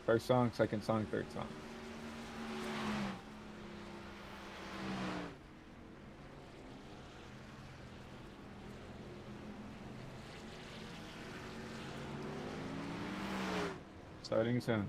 First song, second song, third song. Starting soon.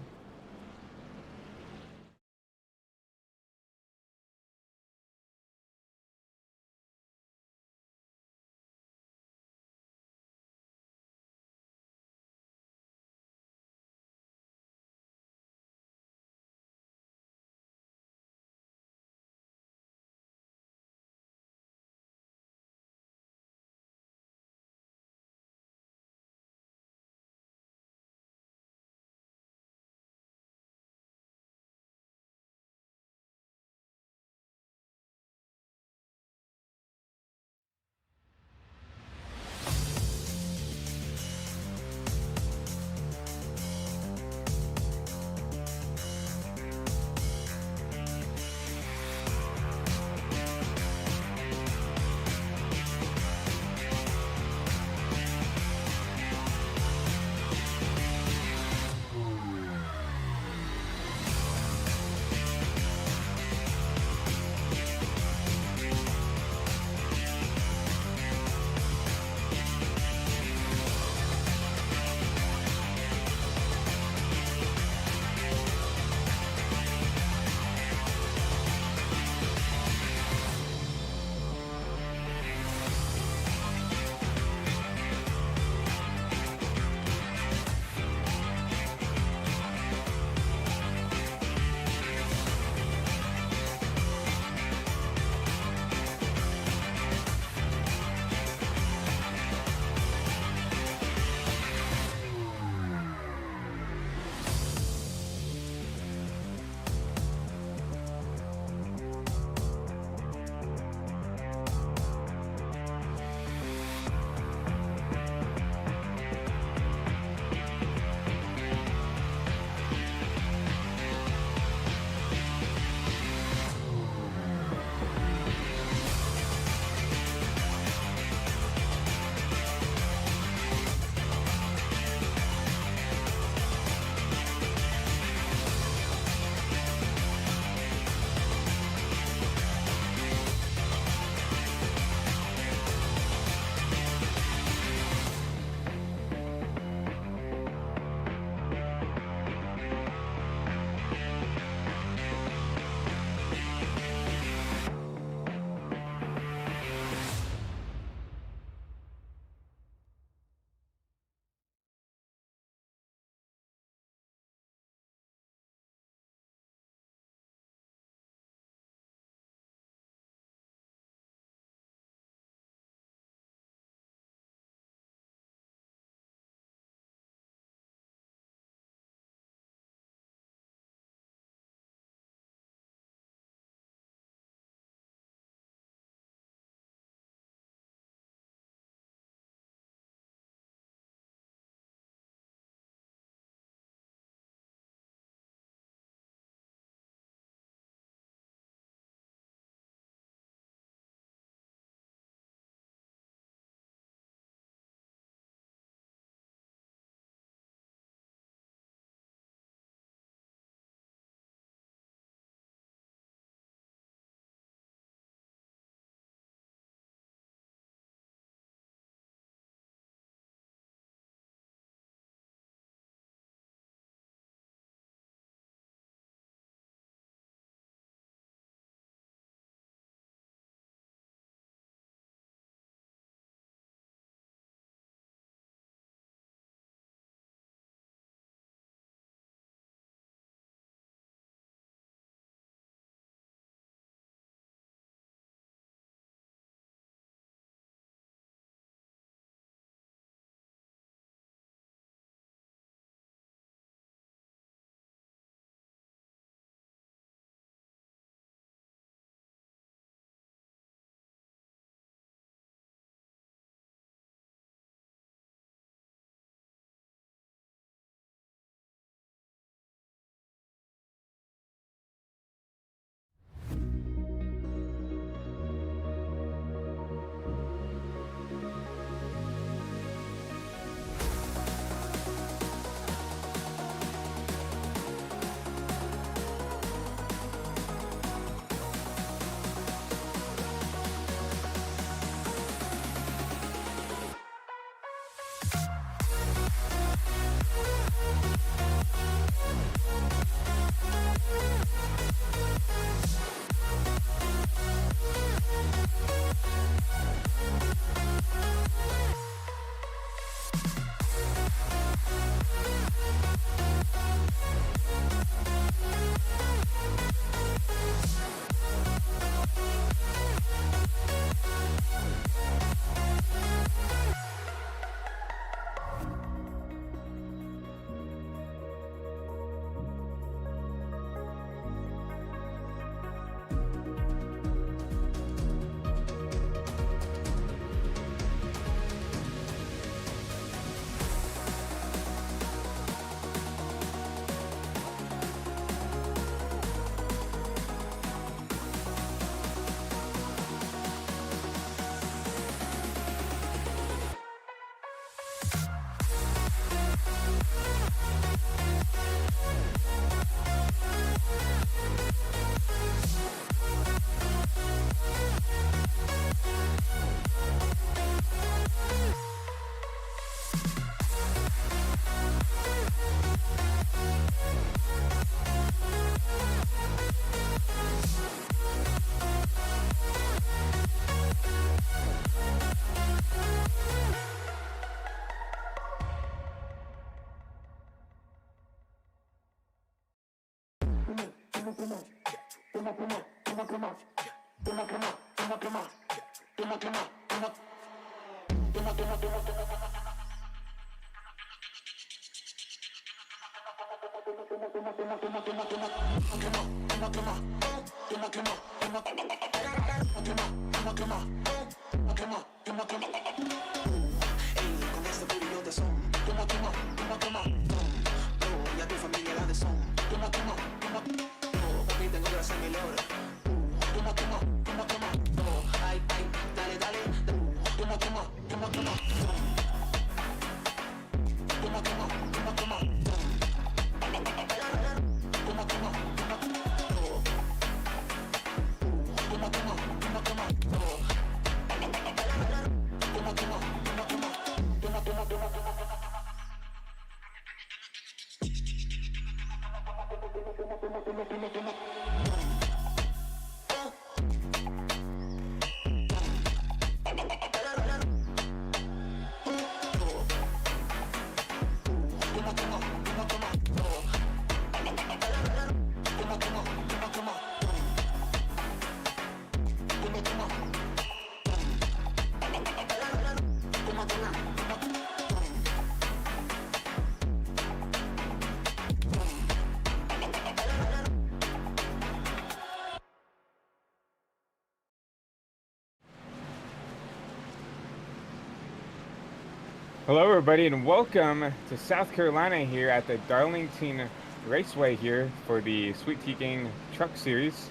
Hello, everybody, and welcome to South Carolina here at the Darlington Raceway here for the Sweet Tea Gang Truck Series.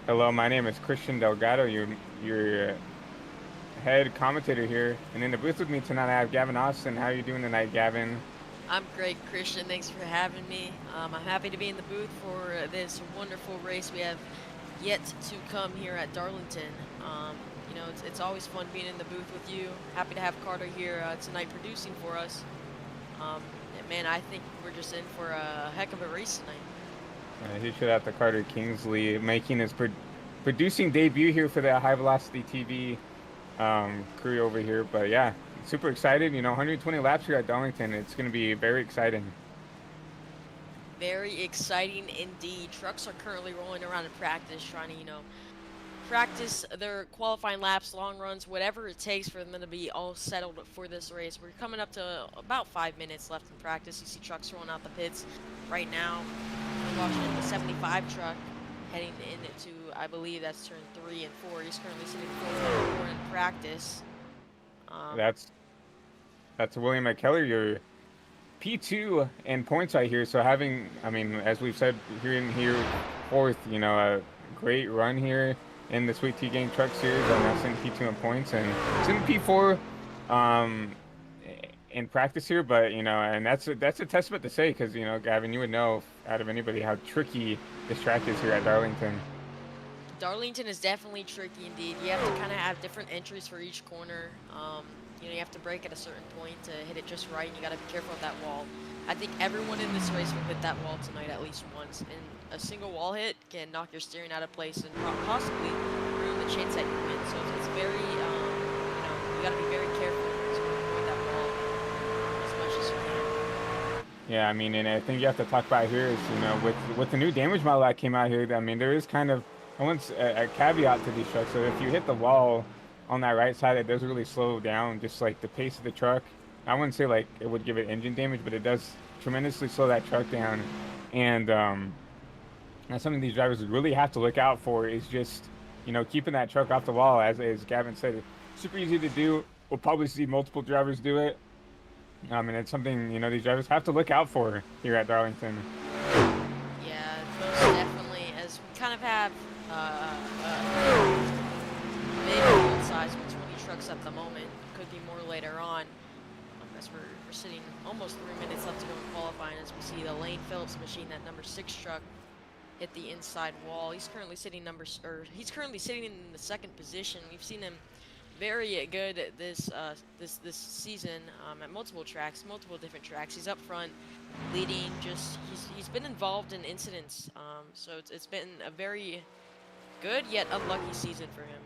Hello, my name is Christian Delgado, your head commentator here, and in the booth with me tonight I have Gavin Austin. How are you doing tonight, Gavin? I'm great, Christian. Thanks for having me. I'm happy to be in the booth for this wonderful race we have yet to come here at Darlington. You know, it's always fun being in the booth with you. Happy to have Carter here tonight producing for us. And man, I think we're just in for a heck of a race tonight. He should have the Carter Kingsley making his producing debut here for the High Velocity TV crew over here. But yeah, super excited. You know, 120 laps here at Darlington. It's going to be very exciting. Very exciting indeed. Trucks are currently rolling around in practice, trying to, practice their qualifying laps, long runs, whatever it takes for them to be all settled for this race. We're coming up to about 5 minutes left in practice. You see trucks rolling out the pits right now. We're watching the 75 truck heading into, I believe that's turn 3 and 4. He's currently sitting 4 in practice. That's William McKellar, your P2 and points right here. So having, I mean, as we've said here fourth, you know, a great run here in the Sweet Tea Gang Truck Series. I'm now sitting P2 in points, and it's in P4 in practice here. But you know, and that's a testament to say, because you know, Gavin, you would know out of anybody how tricky this track is here at Darlington. Darlington is definitely tricky indeed. You have to kind of have different entries for each corner. You know, you have to brake at a certain point to hit it just right, and you got to be careful of that wall. I think everyone in this race will hit that wall tonight at least once, and a single wall hit can knock your steering out of place and possibly ruin the chance that you win. So it's very, you know, you got to be very careful to avoid that wall as much as you can. Yeah, I mean, and I think you have to talk about here is, you know, with the new damage model that came out here, I mean, there is kind of a caveat to these trucks. So if you hit the wall on that right side, it does really slow down just like the pace of the truck. I wouldn't say like it would give it engine damage, but it does tremendously slow that truck down. And that's something these drivers really have to look out for, is just, you know, keeping that truck off the wall. As Gavin said, super easy to do. We'll probably see multiple drivers do it. And it's something, you know, these drivers have to look out for here at Darlington. Yeah, most definitely. As we kind of have maybe both sides with 20 trucks at the moment. Could be more later on. As we're sitting almost 3 minutes left to go in qualifying, as we see the Lane Phillips machine, that number 6 truck, hit the inside wall. He's currently sitting in the second position. We've seen him very good this season at multiple different tracks. He's up front, leading. He's been involved in incidents. So it's been a very good yet unlucky season for him.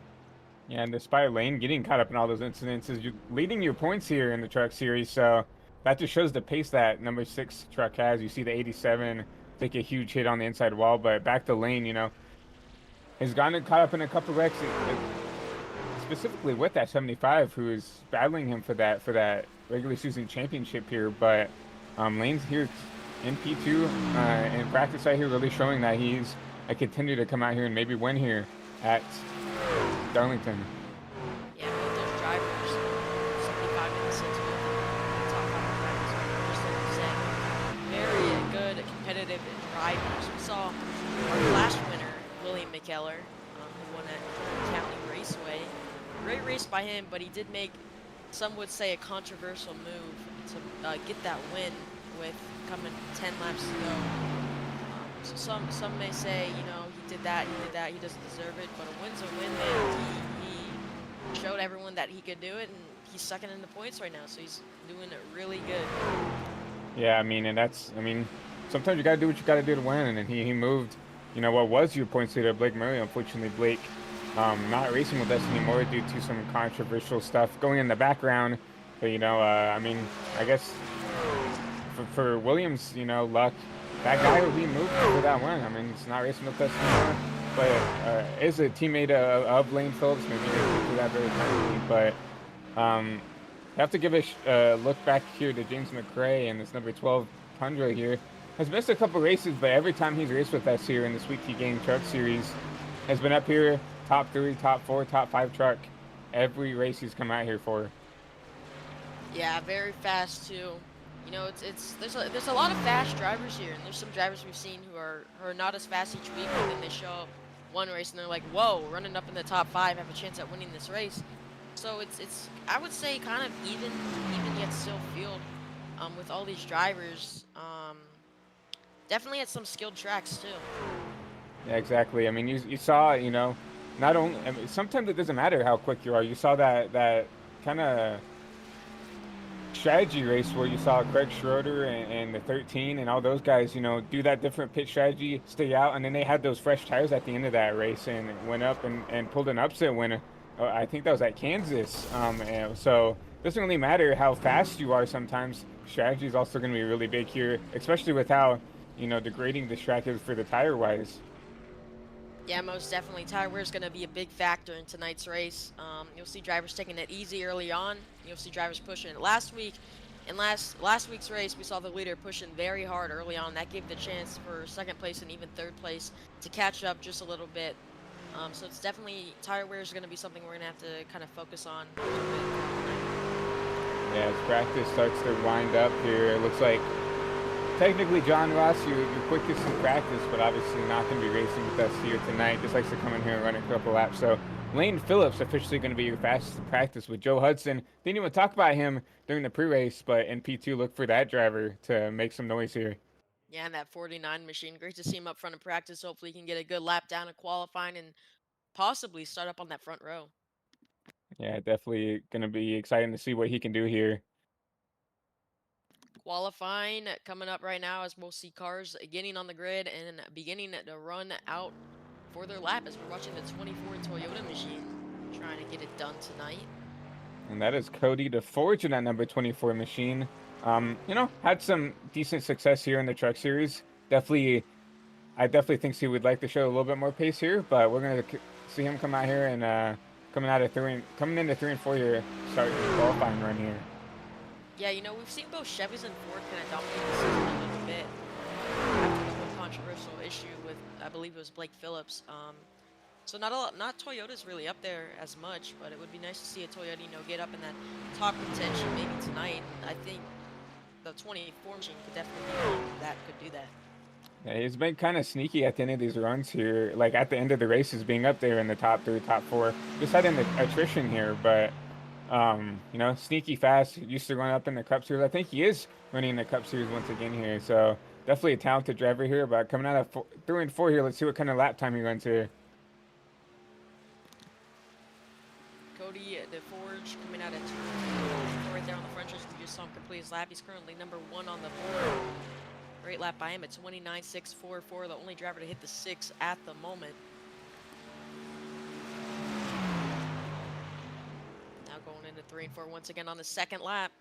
Yeah, and despite Lane getting caught up in all those incidents, you're leading your points here in the truck series. So that just shows the pace that number 6 truck has. You see the 87 take a huge hit on the inside wall. But back to lane, has gotten caught up in a couple wrecks, specifically with that 75, who is battling him for that regular season championship here. But Lane's here in P2 in practice out here, really showing that he's a contender to come out here and maybe win here at Darlington. Yeah, both those drivers, 75 and 6, both top 5 drivers, are just like you said, very good competitive drivers. We saw our last winner, William McKellar, who won at County Raceway. Great race by him, but he did make, some would say, a controversial move to get that win with coming 10 laps to go. So some may say, he did that, he doesn't deserve it, but a win's a win, man. He showed everyone that he could do it, and he's second in the points right now, so he's doing it really good. Yeah, sometimes you gotta do what you gotta do to win, and he moved, what was your points leader, Blake Murray. Unfortunately, Blake not racing with us anymore due to some controversial stuff going in the background. But I guess for Williams, luck, that guy who he moved for that win. He's not racing with us anymore, but is a teammate of Lane Phillips. Maybe they didn't do that very kindly, but have to give a look back here to James McRae and this number 12 Tundra here. Has missed a couple races, but every time he's raced with us here in the Sweet Tea Gang Truck Series, has been up here, top 3, top 4, top 5 truck. Every race he's come out here for. Yeah, very fast too. There's a lot of fast drivers here, and there's some drivers we've seen who are not as fast each week, but then they show up one race and they're like, whoa, running up in the top 5, have a chance at winning this race. So it's I would say kind of even yet still field with all these drivers. Definitely at some skilled tracks too. Yeah, exactly. You saw, not only, sometimes it doesn't matter how quick you are. You saw that kind of strategy race where you saw Craig Schroeder and the 13 and all those guys, do that different pit strategy, stay out, and then they had those fresh tires at the end of that race and went up and pulled an upset win. I think that was at Kansas. And so it doesn't really matter how fast you are sometimes. Strategy is also going to be really big here, especially with how, degrading this track is for the tire-wise. Yeah, most definitely. Tire wear is going to be a big factor in tonight's race. You'll see drivers taking it easy early on. You'll see drivers pushing it. Last week's race, we saw the leader pushing very hard early on. That gave the chance for second place and even third place to catch up just a little bit. So it's definitely, tire wear is going to be something we're going to have to kind of focus on a little bit. Yeah, as practice starts to wind up here, it looks like technically John Ross, you're quickest in practice, but obviously not going to be racing with us here tonight. Just likes to come in here and run a couple laps. So Lane Phillips officially going to be your fastest in practice with Joe Hudson. Didn't even talk about him during the pre-race, but in P2, look for that driver to make some noise here. Yeah, and that 49 machine. Great to see him up front in practice. Hopefully he can get a good lap down in qualifying and possibly start up on that front row. Yeah, definitely going to be exciting to see what he can do here. Qualifying coming up right now as we'll see cars getting on the grid and beginning to run out for their lap as we're watching the 24 Toyota machine trying to get it done tonight. And that is Cody DeForge in that number 24 machine. Had some decent success here in the Truck Series. I definitely think he would like to show a little bit more pace here, but we're going to see him come out here and coming into 3 and 4 here, starting the qualifying run here. Yeah, we've seen both Chevys and Ford kind of dominate the season a little bit after the whole controversial issue with, I believe it was Blake Phillips. So not Toyota's really up there as much, but it would be nice to see a Toyota, get up in that top contention maybe tonight. I think the 24 machine could definitely do that. Yeah, he's been kind of sneaky at the end of these runs here, like at the end of the races, being up there in the top 3, top 4. Just had an attrition here, but sneaky fast. Used to run up in the Cup Series. I think he is running the Cup Series once again here. So definitely a talented driver here. But coming out of 3 and 4 here, let's see what kind of lap time he runs here. Cody DeForge coming out at 2 right there on the front stretch. We just saw him complete his lap. He's currently number 1 on the board. Great lap by him at 29.644. The only driver to hit the 6 at the moment. Going into 3 and 4 once again on the second lap.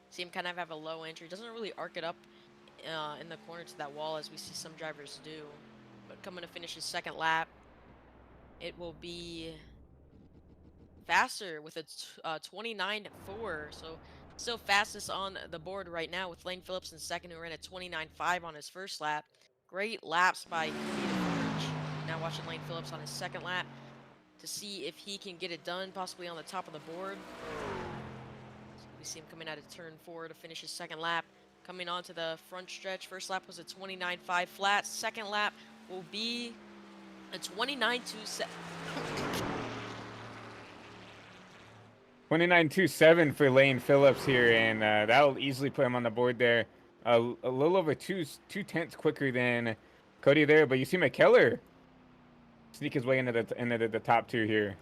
See him kind of have a low entry. Doesn't really arc it up in the corner to that wall, as we see some drivers do. But coming to finish his second lap, it will be faster with a 29.4. So still fastest on the board right now with Lane Phillips in second, who ran a 29.5 on his first lap. Great laps by Cody DeForge. Now watching Lane Phillips on his second lap to see if he can get it done, possibly on the top of the board. So we see him coming out of turn 4 to finish his second lap. Coming onto the front stretch, first lap was a 29.5 flat. Second lap will be a 29.27. 29.27 for Lane Phillips here, and that'll easily put him on the board there. A little over two tenths quicker than Cody there, but you see McKellar sneak his way into the top 2 here.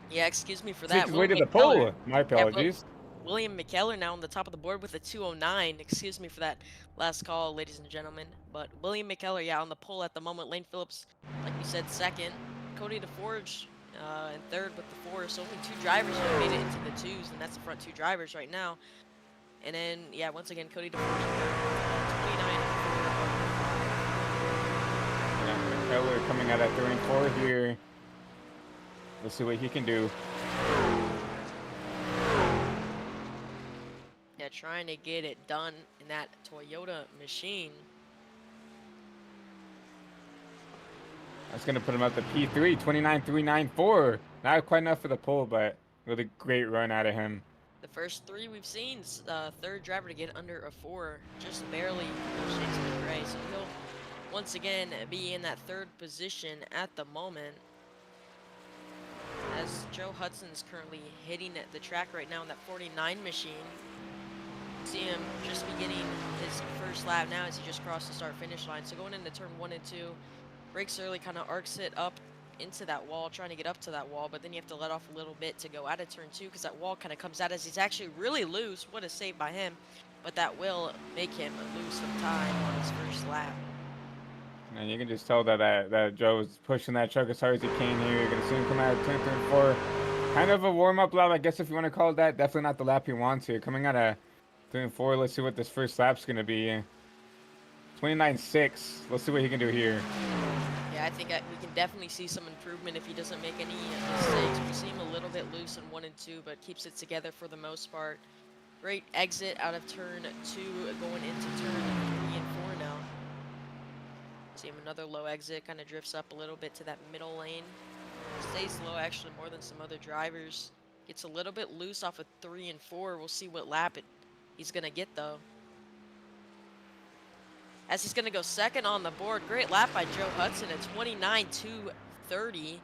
Yeah, excuse me for Sneak that. his way William to the McKellar. pole. My Yeah, apologies. William McKellar now on the top of the board with a 209. Excuse me for that last call, ladies and gentlemen. But William McKellar, yeah, on the pole at the moment. Lane Phillips, like we said, second. Cody DeForge in third with the 4. So only 2 drivers have made it into the 2s, and that's the front 2 drivers right now. And then, yeah, once again, Cody DeForge in third with 29. Yeah, McKellar coming out at 3 and 4 here. Let's see what he can do. Yeah, trying to get it done in that Toyota machine. That's going to put him up to P3, 29.394. Not quite enough for the pole, but really great run out of him. The first 3 we've seen, third driver to get under a 4, just barely James McRae. So he'll once again be in that third position at the moment. As Joe Hudson's currently hitting the track right now in that 49 machine. See him just beginning his first lap now as he just crossed the start-finish line. So going into turn 1 and 2, brakes early, kind of arcs it up into that wall, trying to get up to that wall, but then you have to let off a little bit to go out of turn 2 because that wall kind of comes out as he's actually really loose. What a save by him, but that will make him lose some time on his first lap. And you can just tell that Joe's pushing that truck as hard as he can here. You're gonna see him come out of turn 4. Kind of a warm-up lap, I guess, if you want to call it that. Definitely not the lap he wants here. Coming out of turn 4, let's see what this first lap's gonna be. 29.6. Let's see what he can do here. Yeah, I think we can definitely see some improvement if he doesn't make any mistakes. We see him a little bit loose in 1 and 2, but keeps it together for the most part. Great exit out of turn 2, going into turn 3 and 4 now. See him another low exit, kind of drifts up a little bit to that middle lane. Stays low actually more than some other drivers. Gets a little bit loose off of 3 and 4. We'll see what lap he's going to get though. As he's going to go second on the board. Great lap by Joe Hudson at 29.230.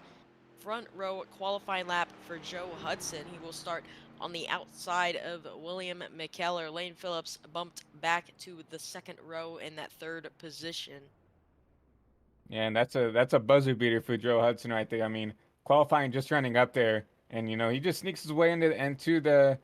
Front row qualifying lap for Joe Hudson. He will start on the outside of William McKellar. Lane Phillips bumped back to the second row in that third position. Yeah, and that's a buzzer beater for Joe Hudson right there. I mean, qualifying just running up there, and he just sneaks his way into the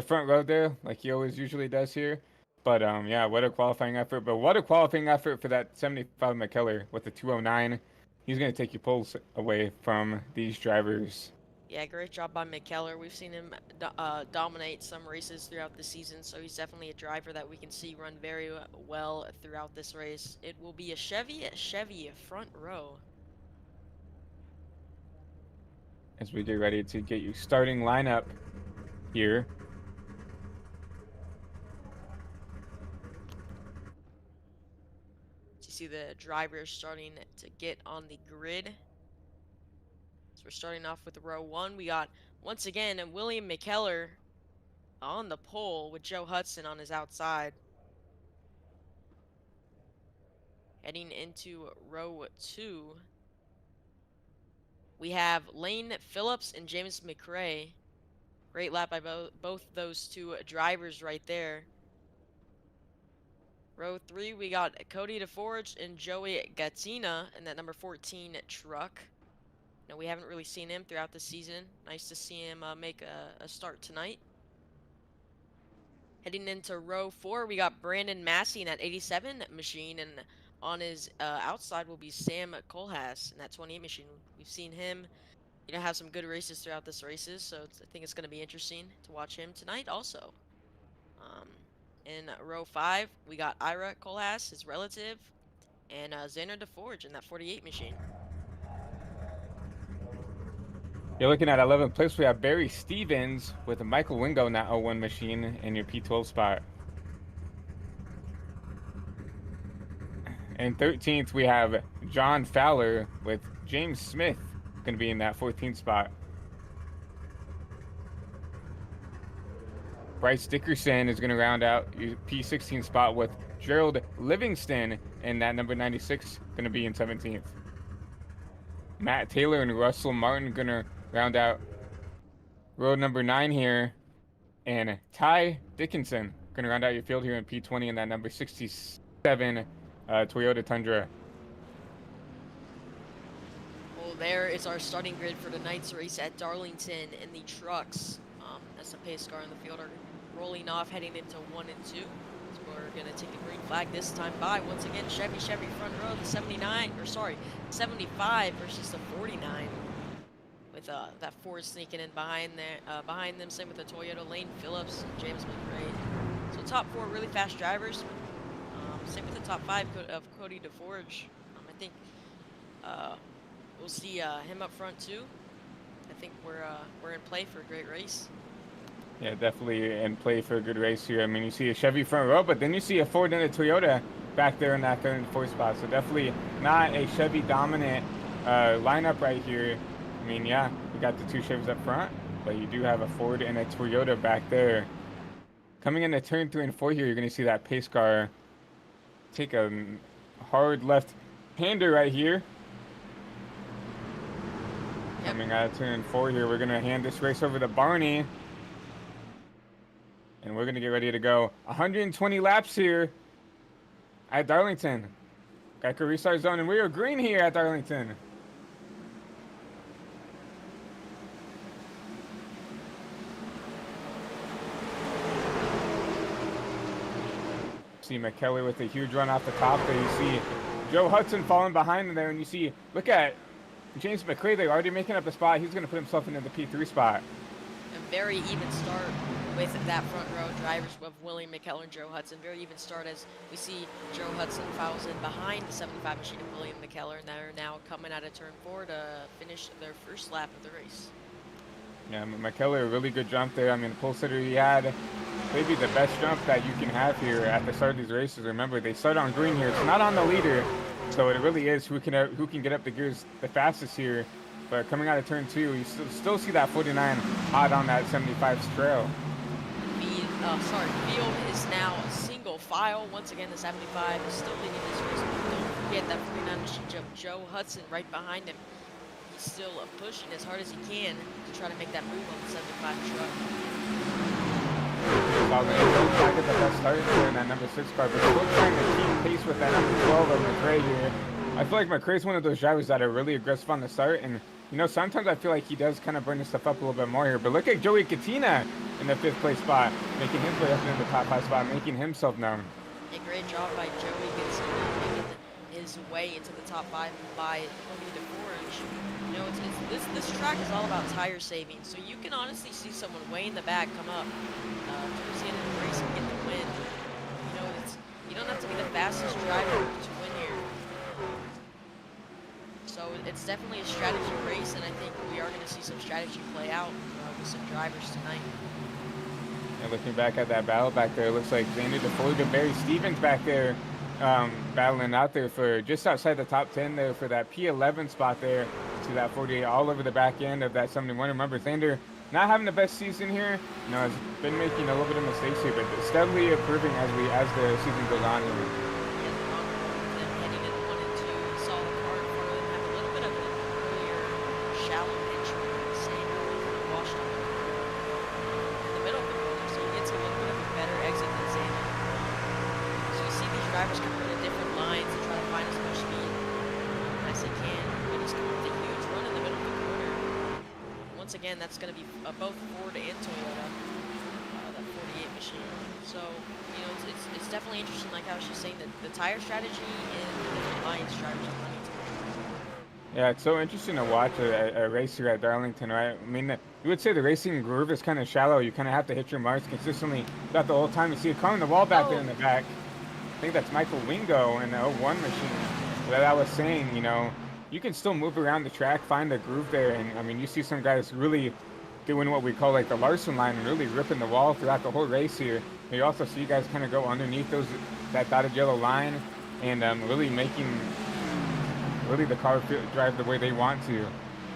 front row there, like he always usually does here. But yeah, what a qualifying effort! But what a qualifying effort for that 75 McKellar with the 209. He's gonna take your pulls away from these drivers. Yeah, great job by McKellar. We've seen him dominate some races throughout the season, so he's definitely a driver that we can see run very well throughout this race. It will be a Chevy front row. As we get ready to get you starting lineup here. You see the drivers starting to get on the grid. So we're starting off with row 1. We got, once again, William McKellar on the pole with Joe Hudson on his outside. Heading into row 2, we have Lane Phillips and James McRae. Great lap by both those 2 drivers right there. Row 3, we got Cody DeForge and Joey Gattina in that number 14 truck. Now, we haven't really seen him throughout the season. Nice to see him make a start tonight. Heading into row 4, we got Brandon Massey in that 87 machine, and on his outside will be Sam Kohlhaas in that 28 machine. We've seen him, have some good races throughout this races, so I think it's going to be interesting to watch him tonight also. In row 5, we got Ira Kohlhaas, his relative, and Xander DeForge in that 48 machine. You're looking at 11th place. We have Barry Stevens with Michael Wingo in that 01 machine in your P12 spot. And 13th, we have John Fowler with James Smith going to be in that 14th spot. Bryce Dickerson is going to round out your P16 spot with Gerald Livingston in that number 96, going to be in 17th. Matt Taylor and Russell Martin going to round out road number 9 here. And Ty Dickinson going to round out your field here in P20 in that number 67 Toyota Tundra. Well, there is our starting grid for tonight's race at Darlington in the trucks. As the pace car in the field are rolling off, heading into 1 and 2. So we're going to take the green flag this time by. Once again, Chevy front row, the 75 versus the 49. With that Ford sneaking in behind them, same with the Toyota, Lane Phillips and James McRae. So top 4 really fast drivers. Same with the top 5 of Cody DeForge. I think we'll see him up front too. I think we're in play for a great race. Yeah, definitely in play for a good race here. I mean, you see a Chevy front row, but then you see a Ford and a Toyota back there in that 3rd and 4th spot. So definitely not a Chevy dominant lineup right here. I mean, yeah, you got the 2 Chevys up front, but you do have a Ford and a Toyota back there. Coming into turn 3 and 4 here, you're going to see that pace car take a hard left-hander right here. Yep. Coming out of turn 4 here, we're going to hand this race over to Barney. And we're going to get ready to go 120 laps here at Darlington. Geico restart zone, and we are green here at Darlington. See McKellar with a huge run off the top there. You see Joe Hudson falling behind him there, and you see, look at James McRae there already making up a spot. He's going to put himself into the P3 spot. A very even start with that front row drivers of William McKellar and Joe Hudson. Very even start as we see Joe Hudson fouls in behind the 75 machine of William McKellar, and they're now coming out of turn 4 to finish their first lap of the race. Yeah, McKellar, a really good jump there. I mean, the pole sitter he had, maybe the best jump that you can have here at the start of these races. Remember, they start on green here. It's not on the leader, so it really is who can get up the gears the fastest here. But coming out of turn 2, you still see that 49 hot on that 75's trail. Field is now a single file. Once again, the 75 is still leading this race. Don't forget that 49 machine jump. Joe Hudson right behind him. He's still pushing as hard as he can to try to make that move on the 75 truck. Try to get the best start here in that number 6 car, but still trying to keep pace with that number 12 of McRae here. I feel like McRae's one of those drivers that are really aggressive on the start, and you know, sometimes I feel like he does kind of bring this stuff up a little bit more here. But look at Joey Katina in the 5th place spot, making his way up into the top 5 spot, making himself known. A great job by Joey Katina making his way into the top 5 by Cody DeForge. You know, this track is all about tire saving, so you can honestly see someone way in the back come up towards the end of the race and get the win. You know, you don't have to be the fastest driver to win here. So it's definitely a strategy race, and I think we are going to see some strategy play out with some drivers tonight. And looking back at that battle back there, it looks like Xander DeForge and Barry Stevens back there battling out there for just outside the top 10 there for that P11 spot there to that 48 all over the back end of that 71. Remember, Xander not having the best season here, you know, has been making a little bit of mistakes here, but steadily improving as the season goes on here. Drivers can run in different lines and try to find as much speed as they can. But he's coming with a huge run in the middle of the corner. Once again, that's going to be both Ford and Toyota, that 48 machine. So, you know, it's definitely interesting, like I was just saying, that the tire strategy and the different lines drivers are running. Yeah, it's so interesting to watch a race here at Darlington, right? I mean, you would say the racing groove is kind of shallow. You kind of have to hit your marks consistently throughout the whole time. You see a car in the wall back there Oh, in the back. I think that's Michael Wingo in the '01 machine. That I was saying, you can still move around the track, find a groove there, and I mean, you see some guys really doing what we call like the Larson line and really ripping the wall throughout the whole race here. You also see guys kind of go underneath that dotted yellow line and really making really the car drive the way they want to.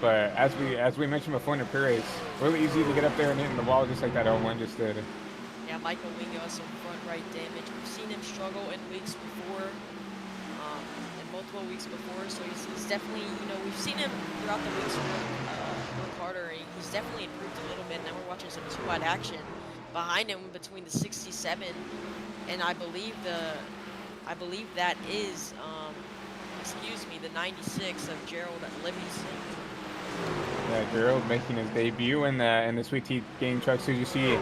But as we mentioned before in the pre-race, really easy to get up there and hit in the wall just like that '01 just did. yeah, Michael Wingo has some front right damage. We've seen him struggle in weeks before, in multiple weeks before. So he's definitely, we've seen him throughout the weeks work harder, and he's definitely improved a little bit. Now we're watching some two-wide action behind him between the 67 and I believe that is, excuse me, the 96 of Gerald Livingston. Yeah, Gerald making his debut in the Sweet Tea Gang truck. So you see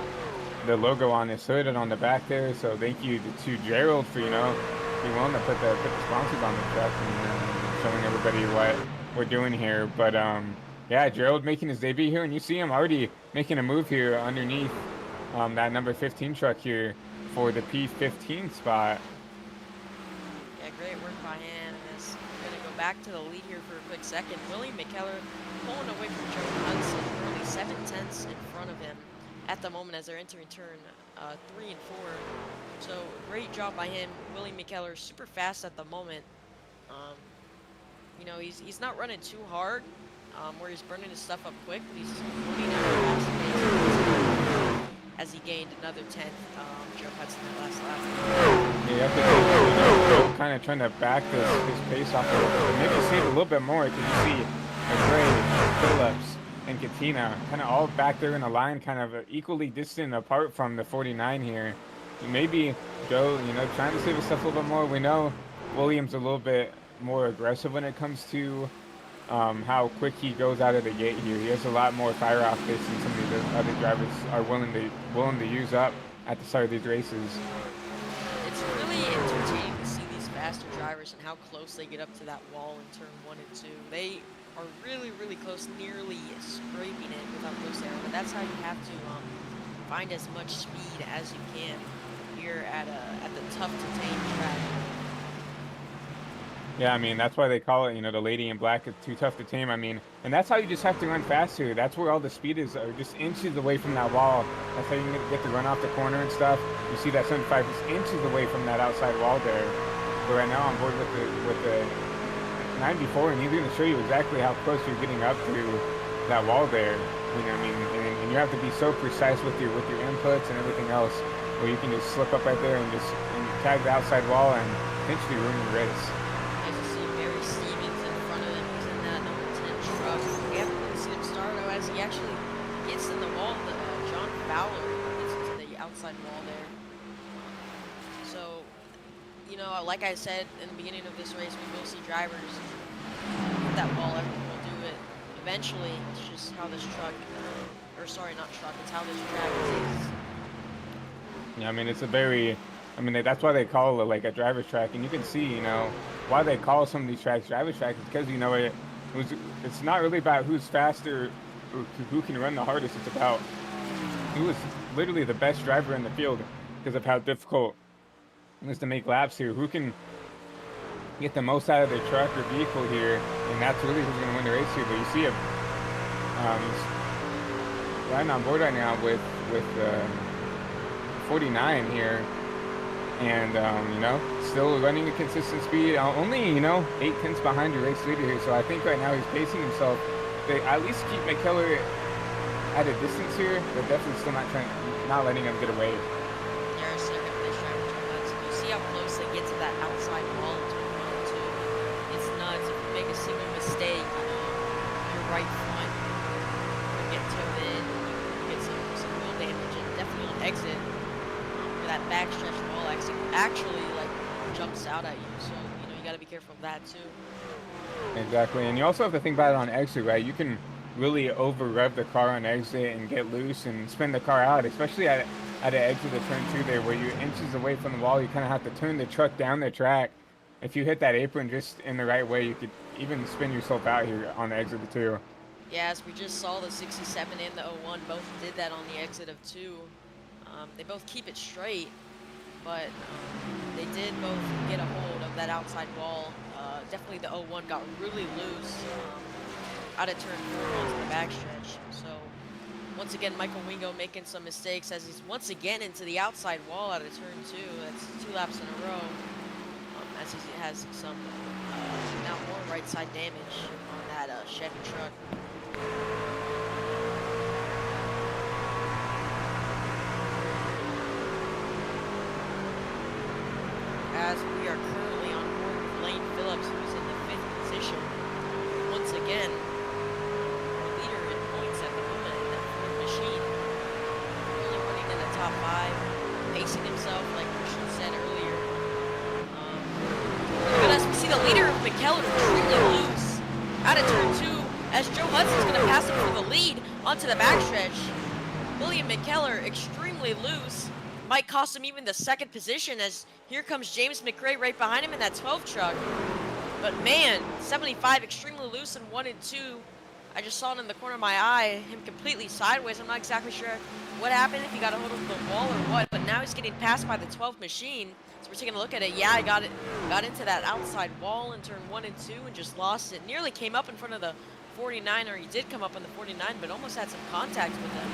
the logo on his hood and on the back there. So thank you to Gerald for being willing to put the sponsors on the truck and showing everybody what we're doing here. But yeah, Gerald making his debut here, and you see him already making a move here underneath that number 15 truck here for the P15 spot. Yeah, great work by him. As we're going to go back to the lead here for a quick second. Willie McKellar pulling away from Joe Hudson, only 7/10 in front of him at the moment as they're entering turn 3 and 4. So great job by him. Willie McKellar super fast at the moment. Um, he's not running too hard, where he's burning his stuff up quick, but he's running at a fast pace as he gained another 10th. Joe Hudson that last lap. Yeah, you have to Joe kind of trying to back his pace off a little bit. Maybe see it a little bit more because you see McRae, Phillips, and Katina kind of all back there in a line, kind of equally distant apart from the 49 here. Maybe Joe, trying to save his stuff a little bit more. We know Williams a little bit more aggressive when it comes to how quick he goes out of the gate here. He has a lot more fire off pace than some of the other drivers are willing to use up at the start of these races. It's really entertaining to see these faster drivers and how close they get up to that wall in turn 1 and 2. They are really, really close, nearly scraping it without close air. But that's how you have to find as much speed as you can here at the tough to tame track. Yeah, I mean, that's why they call it, the lady in black is too tough to tame. I mean, and that's how you just have to run faster. That's where all the speed is, are just inches away from that wall. That's how you can get to run off the corner and stuff. You see that 75 is inches away from that outside wall there. But right now I'm board with the 94, and he's going to show you exactly how close you're getting up to that wall there. I mean, and you have to be so precise with your inputs and everything else, where you can just slip up right there and tag the outside wall and potentially ruin your race. He actually gets in the wall. John Fowler gets into the outside wall there. So, like I said in the beginning of this race, we will see drivers hit that wall. Everyone will do it eventually. It's just how this truck, it's how this track is. Yeah, I mean, that's why they call it like a driver's track, and you can see, why they call some of these tracks driver's tracks. It's because, it's not really about who's faster or who can run the hardest. It's about who is literally the best driver in the field because of how difficult it is to make laps here. Who can get the most out of their truck or vehicle here, and that's really who's going to win the race here. But you see him riding on board right now with 49 here, and still running a consistent speed. Only 8/10 behind your race leader here. So I think right now he's pacing himself. They at least keep McKellar at a distance here, but definitely still not letting him get away. There's their finish driver. You see how close they get to that outside wall in turn 1 and 2. It's nuts. If you make a single mistake, your right front will get towed in. You get some wheel damage, and definitely on exit, where that backstretch wall actually jumps out at you. So you got to be careful of that too. Exactly, and you also have to think about it on exit, right? You can really over-rev the car on exit and get loose and spin the car out, especially at an exit of turn 2 there, where you're inches away from the wall. You kind of have to turn the truck down the track if you hit that apron just in the right way, you could even spin yourself out here on the exit of 2. Yeah, as we just saw, the 67 and the 01 both did that on the exit of 2. They both keep it straight, but they did both get a hold of that outside wall. Definitely the 01 got really loose out of turn 4 onto the backstretch. So once again, Michael Wingo making some mistakes as he's once again into the outside wall out of turn 2. That's 2 laps in a row. As he has some now more right side damage on that Chevy truck. As we are currently on board with Lane Phillips, who's in the 5th position. Once again, our leader in points at the moment in that Ford machine. Really running in the top 5, pacing himself like Christian said earlier. But as we see the leader of McKellar extremely loose out of turn 2, as Joe Hudson's going to pass him for the lead onto the backstretch. William McKellar extremely loose. Might cost him even the 2nd position as here comes James McRae right behind him in that 12 truck. But man, 75 extremely loose in 1 and 2. I just saw it in the corner of my eye, him completely sideways. I'm not exactly sure what happened, if he got a hold of the wall or what, but now he's getting passed by the 12 machine. So we're taking a look at it. Yeah, I got into that outside wall in turn 1 and 2 and just lost it. Nearly came up in front of the 49, or he did come up on the 49, but almost had some contact with him.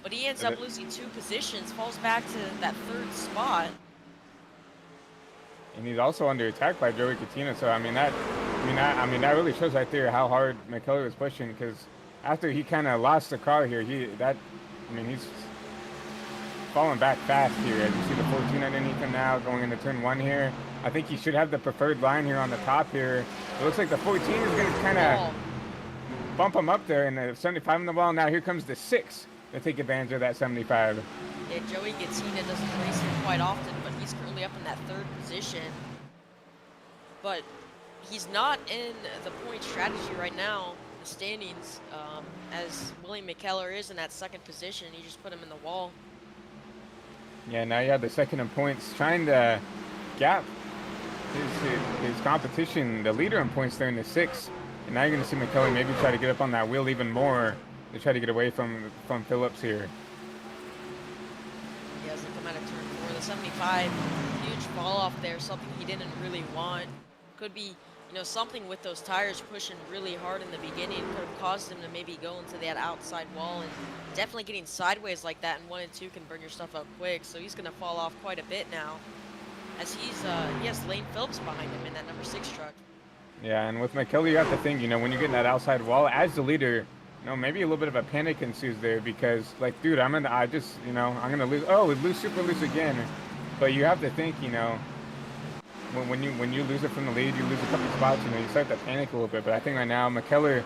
But he ends up losing 2 positions, falls back to that 3rd spot. And he's also under attack by Joey Katina. So I mean that really shows right there how hard McKellar was pushing, because after he kind of lost the car here, he's falling back fast here. As you see the 14 underneath him now, going into turn 1 here. I think he should have the preferred line here on the top here. It looks like the 14 is going to kind of bump him up there, and the 75 on the wall. Now here comes the 6 to take advantage of that 75. Yeah, Joey Katina doesn't race here quite often, but he's currently up in that 3rd position. But he's not in the point strategy right now, the standings, as William McKellar is in that 2nd position. He just put him in the wall. Yeah, now you have the 2nd in points, trying to gap his competition, the leader in points there in the 6th. And now you're going to see McKellar maybe try to get up on that wheel even more to try to get away from Phillips here. He has to come out of turn 4. The 75, huge fall off there, something he didn't really want. Could be, something with those tires pushing really hard in the beginning. Could have caused him to maybe go into that outside wall, and definitely getting sideways like that in 1 and 2 can burn your stuff up quick. So he's going to fall off quite a bit now, as he has Lane Phillips behind him in that number 6 truck. Yeah, and with McKellar, you have to think, when you're getting that outside wall as the leader, maybe a little bit of a panic ensues there, because like, dude, I'm gonna lose. Oh, we lose super loose again. But you have to think, when you lose it from the lead, you lose a couple spots, you start to panic a little bit. But I think right now McKellar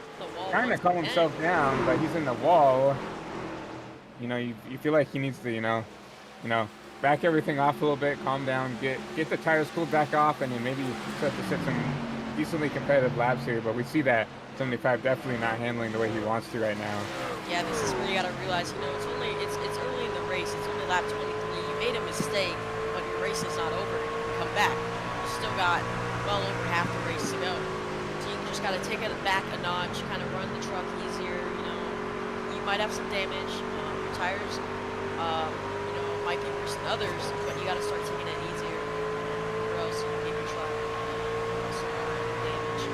trying to calm himself down, but he's in the wall. You feel like he needs to, back everything off a little bit, calm down, get the tires cooled back off, and then maybe start to set some decently competitive laps here. But we see that 75 definitely not handling the way he wants to right now. Yeah, this is where you gotta realize, it's early in the race. It's only lap 23. You made a mistake, but your race is not over. You can come back. You still got well over half the race to go. So you just gotta take it back a notch, kind of run the truck easier. You might have some damage. Your tires, might be worse than others, but you gotta start taking it easier, or else you can get your truck damage.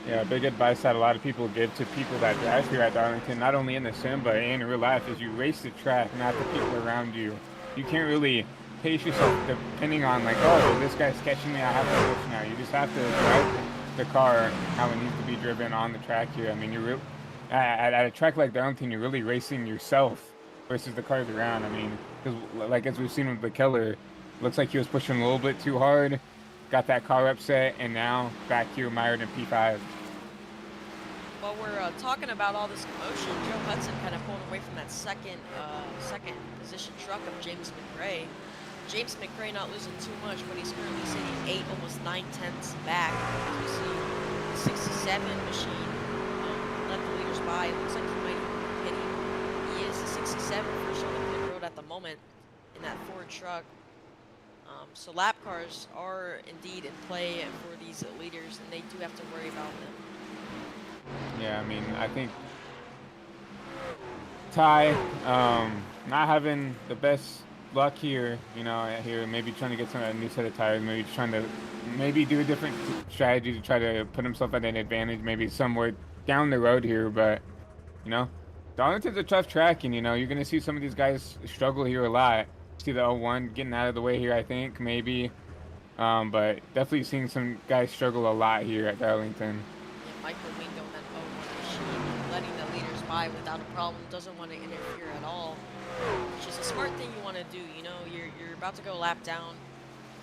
Yeah, big advice that a lot of people give to people that drive here at Darlington, not only in the sim, but in real life, is you race the track, not the people around you. You can't really pace yourself depending on, like, oh, this guy's catching me, I have to push now. You just have to drive the car how it needs to be driven on the track here. I mean, at a track like Darlington, you're really racing yourself versus the cars around. I mean, because like as we've seen with McKellar, looks like he was pushing a little bit too hard, got that car upset, and now back here mired in P5. While we're talking about all this commotion, Joe Hudson kind of pulled away from that second position truck of James McRae. James McRae not losing too much, but he's currently sitting 8, almost 9/10 back. As we see the 67 machine let the leaders by. It looks like he might even be hitting. He is the 67 first on the pit road at the moment in that Ford truck. So lap cars are indeed in play for these leaders, and they do have to worry about them. Yeah, I mean, I think Ty, not having the best luck here, you know, here maybe trying to get a new set of tires, maybe trying to maybe do a different strategy to try to put himself at an advantage, maybe somewhere down the road here. But you know, Darlington's a tough track, and you know, you're gonna see some of these guys struggle here a lot. See the 01 getting out of the way here, I think maybe, but definitely seeing some guys struggle a lot here at Darlington. Yeah, Michael Wingo in that 0-1 machine, letting the leaders by without a problem, doesn't want to interfere at all. Which is a smart thing you want to do. You know, you're about to go lap down.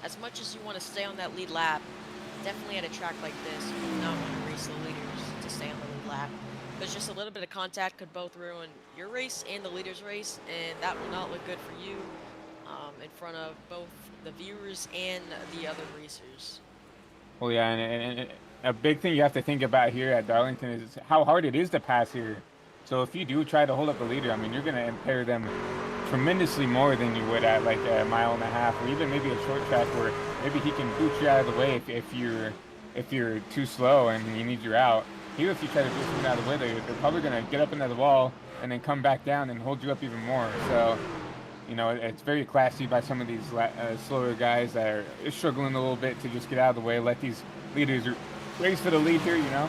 As much as you want to stay on that lead lap, definitely at a track like this, you do not want to race the leaders to stay on the lead lap. Because just a little bit of contact could both ruin your race and the leader's race, and that will not look good for you in front of both the viewers and the other racers. Well, yeah, and a big thing you have to think about here at Darlington is how hard it is to pass here. So if you do try to hold up the leader, I mean, you're going to impair them tremendously more than you would at like a mile and a half, or even maybe a short track where maybe he can boot you out of the way if you're too slow and he needs you out. Here, if you try to boot someone out of the way, they're probably going to get up into the wall and then come back down and hold you up even more. So you know, it's very classy by some of these slower guys that are struggling a little bit to just get out of the way, let these leaders race for the lead here, you know.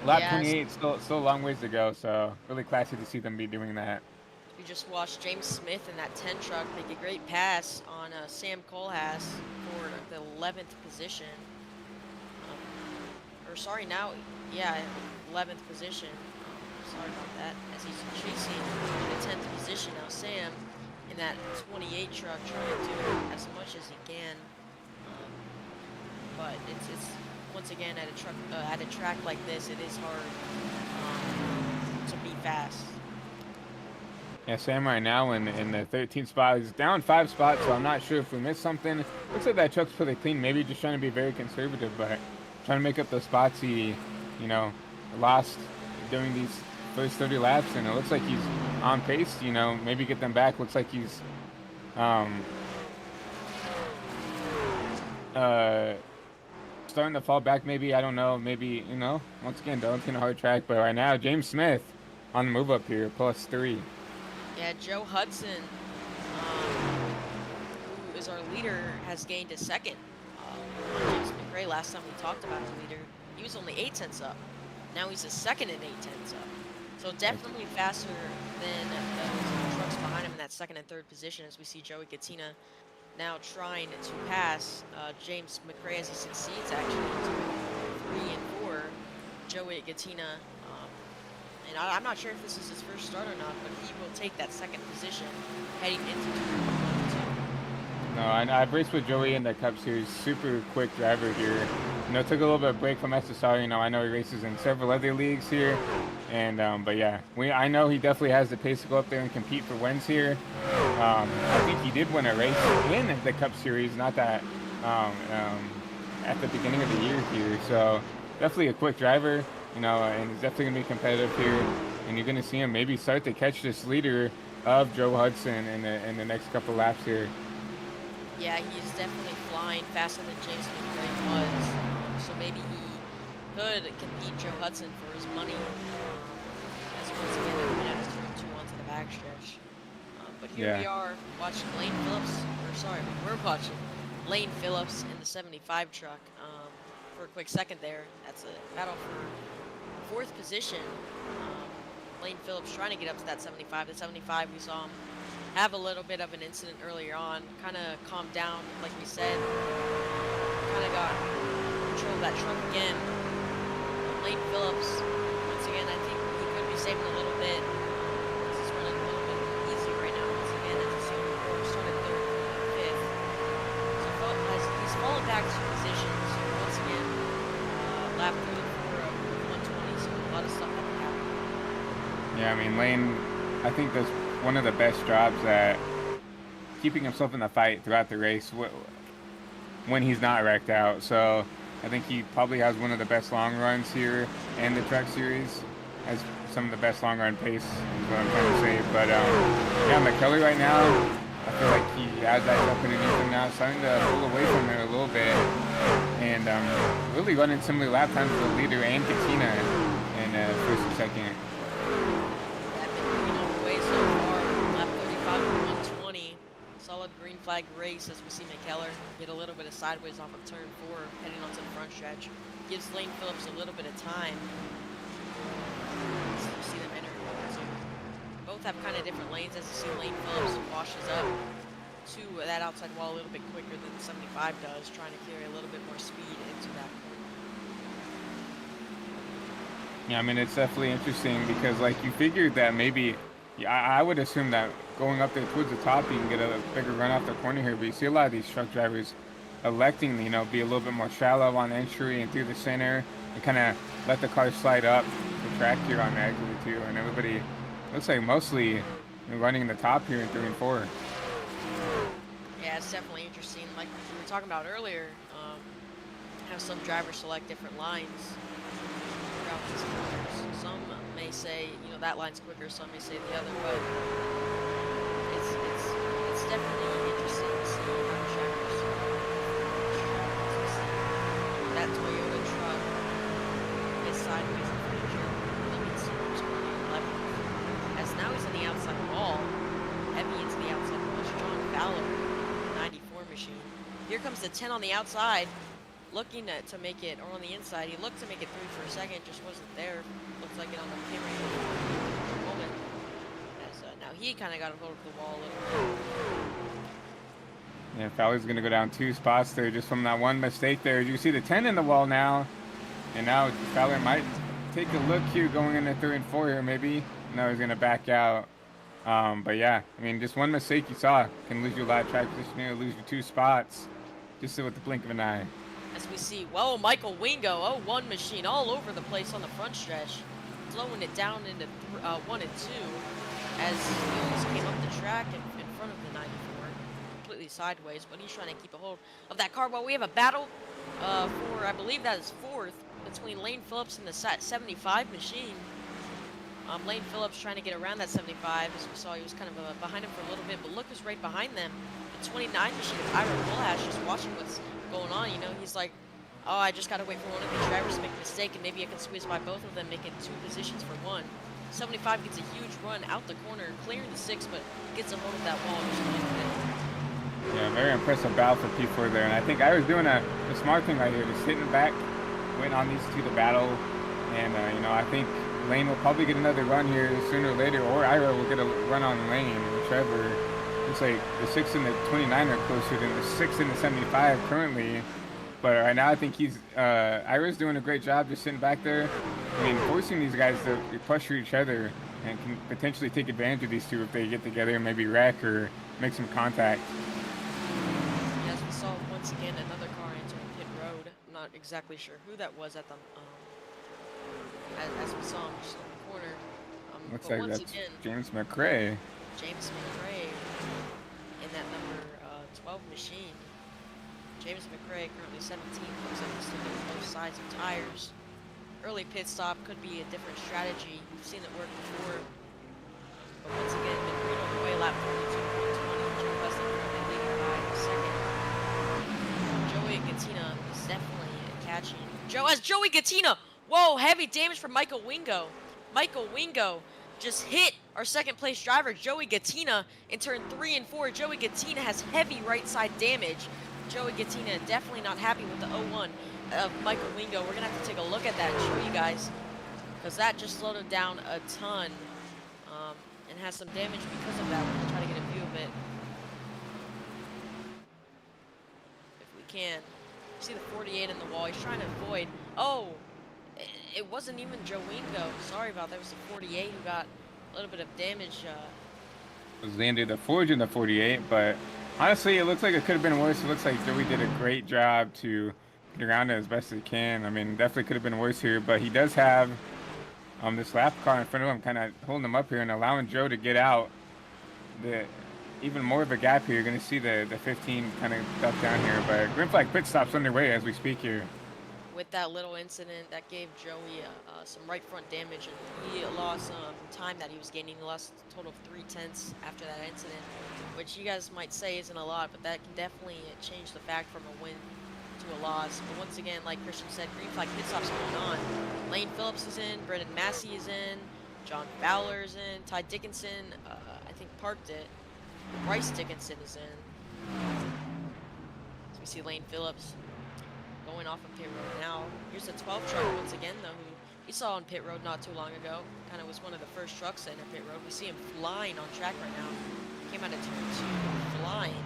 Lap Yes. 28, still a long ways to go, so really classy to see them be doing that. We just watched James Smith in that 10 truck make a great pass on Sam Kohlhaas for the 11th position. Or sorry, now, yeah, 11th position. Sorry about that. As he's chasing the 10th position now, Sam in that 28 truck trying to do as much as he can. But it's once again at a track like this, it is hard to be fast. Yeah, Sam right now in the 13th spot. He's down 5 spots, so I'm not sure if we missed something. Looks like that truck's pretty clean. Maybe just trying to be very conservative, but trying to make up those spots he, you know, lost during these first 30 laps, and it looks like he's on pace, you know, maybe get them back. Looks like he's starting to fall back, maybe. I don't know, maybe, you know, once again, Darlington a hard track, but right now James Smith on the move up here, +3. Yeah, Joe Hudson, who is our leader, has gained a second on James McRae. Last time we talked about the leader, he was only 8 tenths up. Now he's a second and 8 tenths up. So definitely faster than the trucks behind him in that second and third position, as we see Joey Gattina now trying to pass James McRae as he succeeds actually into 3 and 4. Joey Gattina, and I'm not sure if this is his first start or not, but he will take that second position heading into turn 1 No, I've raced with Joey in the Cup Series. Super quick driver here. You know, took a little bit of break from SSR. You know, I know he races in several other leagues here, and but yeah, I know he definitely has the pace to go up there and compete for wins here. I think he did win a race in the Cup Series, not that at the beginning of the year here. So definitely a quick driver. You know, and he's definitely gonna be competitive here, and you're gonna see him maybe start to catch this leader of Joe Hudson in the next couple laps here. Yeah, he's definitely flying faster than James McRae was. So maybe he could compete Joe Hudson for his money. As once again, they're going to turn 2 onto the backstretch. But here we are watching Lane Phillips. Or sorry, we're watching Lane Phillips in the 75 truck. For a quick second there, that's a battle for 4th position. Lane Phillips trying to get up to that 75. The 75, we saw him have a little bit of an incident earlier on, kind of calmed down, like we said, kind of got control of that truck again. Lane Phillips, once again, I think he could be saving a little bit. This is running a little bit easy right now. Once again, as you see, we're starting 3rd, 5th. So he's fallen back 2 positions. Once again, lap 34 of 120, so a lot of stuff happened. Yeah, I mean, Lane, I think does one of the best jobs at keeping himself in the fight throughout the race when he's not wrecked out. So I think he probably has one of the best long runs here in the Truck Series. Has some of the best long run pace is what I'm trying to say. But yeah, McKellar right now, a feel like he has that up underneath him now, starting to pull away from it a little bit, and really running similar lap times to the leader and Katina in first and second. That been moving all the way so far. Lap 35 to 120. Solid green flag race as we see McKellar get a little bit of sideways off of turn 4, heading onto the front stretch. Gives Lane Phillips a little bit of time. So you see them enter. So both have kind of different lanes as you see Lane Phillips washes up to that outside wall a little bit quicker than the 75 does, trying to carry a little bit more speed into that corner. Yeah, I mean, it's definitely interesting because, like, you figured that maybe, yeah, I would assume that going up there towards the top, you can get a bigger run off the corner here. But you see a lot of these truck drivers electing, you know, be a little bit more shallow on entry and through the center and kind of let the car slide up the track here on the exit too. And everybody looks like mostly running the top here in 3 and 4. Yeah, it's definitely interesting. Like we were talking about earlier, how some drivers select different lines throughout these corners. Some may say, you know, that line's quicker. Some may say the other, but it's definitely interesting to see how drivers that Toyota truck is sideways in front of Joe. Looking Sears running 11. As now he's on the outside wall, heavy into the outside wall. It's John Fowler, 94 machine. Here comes the 10 on the outside, looking to make it, or on the inside. He looked to make it through for a second, just wasn't there. Looks like it on the camera for a moment. As now he kind of got a hold of the wall a little bit. Yeah, Fowler's going to go down 2 spots there just from that one mistake there. You see the 10 in the wall now, and now Fowler might take a look here going into 3 and 4 here maybe. No, he's going to back out. But yeah, I mean, just one mistake you saw can lose you a lot of track position here, lose you 2 spots, just with the blink of an eye. As we see, whoa, Michael Wingo, 01 machine all over the place on the front stretch, slowing it down into 1 and 2 as he almost came up the track in front of the 94, completely sideways, but he's trying to keep a hold of that car. Well, we have a battle for, I believe that is 4th, between Lane Phillips and the 75 machine. Lane Phillips trying to get around that 75. As we saw, he was kind of behind him for a little bit, but look who's right behind them. The 29 machine of Ira Bullash just watching what's going on. You know, he's like, oh, I just got to wait for one of these drivers to make a mistake, and maybe I can squeeze by both of them, making 2 positions for 1. 75 gets a huge run out the corner, clearing the 6, but gets a hold of that wall. Yeah, very impressive battle for P4 there, and I think Ira's doing a smart thing right here, just sitting back, waiting on these 2 to battle, and you know, I think Lane will probably get another run here sooner or later, or Ira will get a run on Lane, whichever. Looks like the 6 and the 29 are closer than the 6 and the 75 currently. But right now, I think Ira's doing a great job just sitting back there. I mean, forcing these guys to pressure each other and can potentially take advantage of these 2 if they get together and maybe wreck or make some contact. As we saw once again, another car entering pit road. I'm not exactly sure who that was at the as we saw him just on the corner. Looks like that's again, James McRae. James McRae in that number 12 machine. James McRae, currently 17, looks like he's looking at both sides of tires. Early pit stop could be a different strategy. We've seen it work before. But once again, McRae on the way, lap 42, 120. Joe Weston currently leading by second. Joey Gattina is definitely catching. Joey Gattina! Whoa, heavy damage from Michael Wingo. Michael Wingo just hit our 2nd place driver, Joey Gattina, in turn 3 and 4. Joey Gattina has heavy right side damage. Joey Gattina definitely not happy with the 01 of Michael Wingo. We're going to have to take a look at that and show you guys, because that just slowed him down a ton and has some damage because of that. We're going to try to get a view of it if we can. See the 48 in the wall. He's trying to avoid. Oh! It wasn't even Joe Wingo. Sorry about that. It was the 48 who got a little bit of damage. It was Xander the Forge in the 48, but honestly, it looks like it could have been worse. It looks like Joey did a great job to get around it as best he can. I mean, definitely could have been worse here, but he does have this lap car in front of him, kind of holding him up here and allowing Joe to get out. Even more of a gap here. You're going to see the 15 kind of duck down here, but green flag pit stops underway as we speak here. with that little incident that gave Joey some right front damage, and he lost time that he was gaining. He lost a total of 3/10 after that incident, which you guys might say isn't a lot, but that can definitely change the fact from a win to a loss. But once again, like Christian said, green flag pit stops going on. Lane Phillips is in, Brendan Massey is in, John Fowler is in, Ty Dickinson, I think parked it. Bryce Dickinson is in. So we see Lane Phillips going off of pit road now. Here's the 12 truck once again, though, who we saw on pit road not too long ago. Kind of was one of the first trucks in pit road. We see him flying on track right now. Came out of turn 2, flying.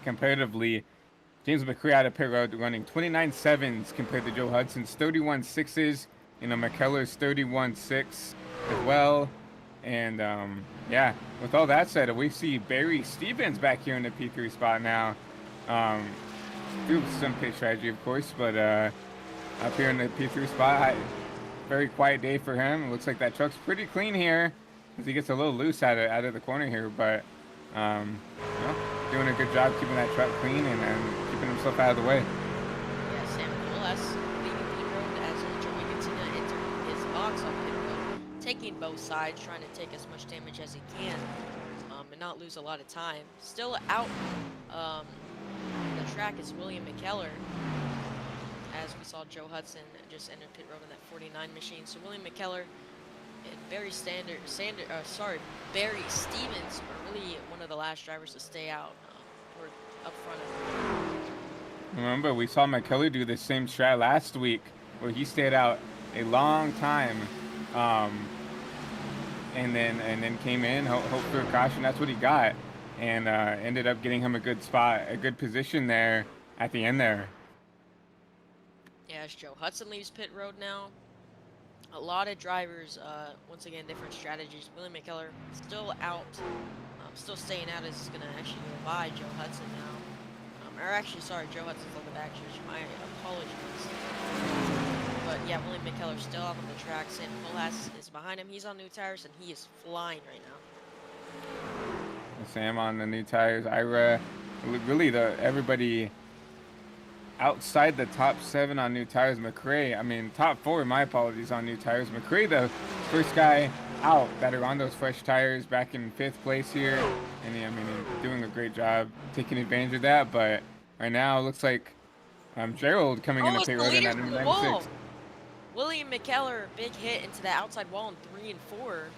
Comparatively, James McCrea out of pit road running 29.7s compared to Joe Hudson's 31.6s. You know, McKellar's 31.6 as well. And yeah, with all that said, we see Barry Stevens back here in the P3 spot now. Through some pit strategy, of course, but up here in the P3 spot, very quiet day for him. It looks like that truck's pretty clean here as he gets a little loose out of the corner here, but you know, doing a good job keeping that truck clean and keeping himself out of the way. Yeah, Sam Coles leaving pit road as Joey Gattina entered his box on pit road, taking both sides, trying to take as much damage as he can and not lose a lot of time. Still out the track is William McKellar, as we saw Joe Hudson just enter pit road in that 49 machine. So William McKellar and Barry Barry Stevens are really one of the last drivers to stay out or up front of him. Remember, we saw McKellar do the same strat last week where he stayed out a long time and then came in, hope for a caution. That's what he got. And ended up getting him a good spot, a good position there at the end there. Yeah, as Joe Hudson leaves pit road now, a lot of drivers, once again, different strategies. William McKellar still out, still staying out as he's going to actually go by Joe Hudson now. Or actually, sorry, Joe Hudson's on the back stretch. My apologies. But yeah, William McKellar still out on the track. Sam Colas is behind him. He's on new tires, and he is flying right now. Sam on the new tires. Ira, really everybody outside the top 7 on new tires. McRae, I mean top 4. My apologies on new tires. McRae, the first guy out that are on those fresh tires, back in 5th place here, and I mean doing a great job taking advantage of that. But right now it looks like Gerald coming in to pit road in that number 96. William McKellar, big hit into the outside wall in 3 and 4.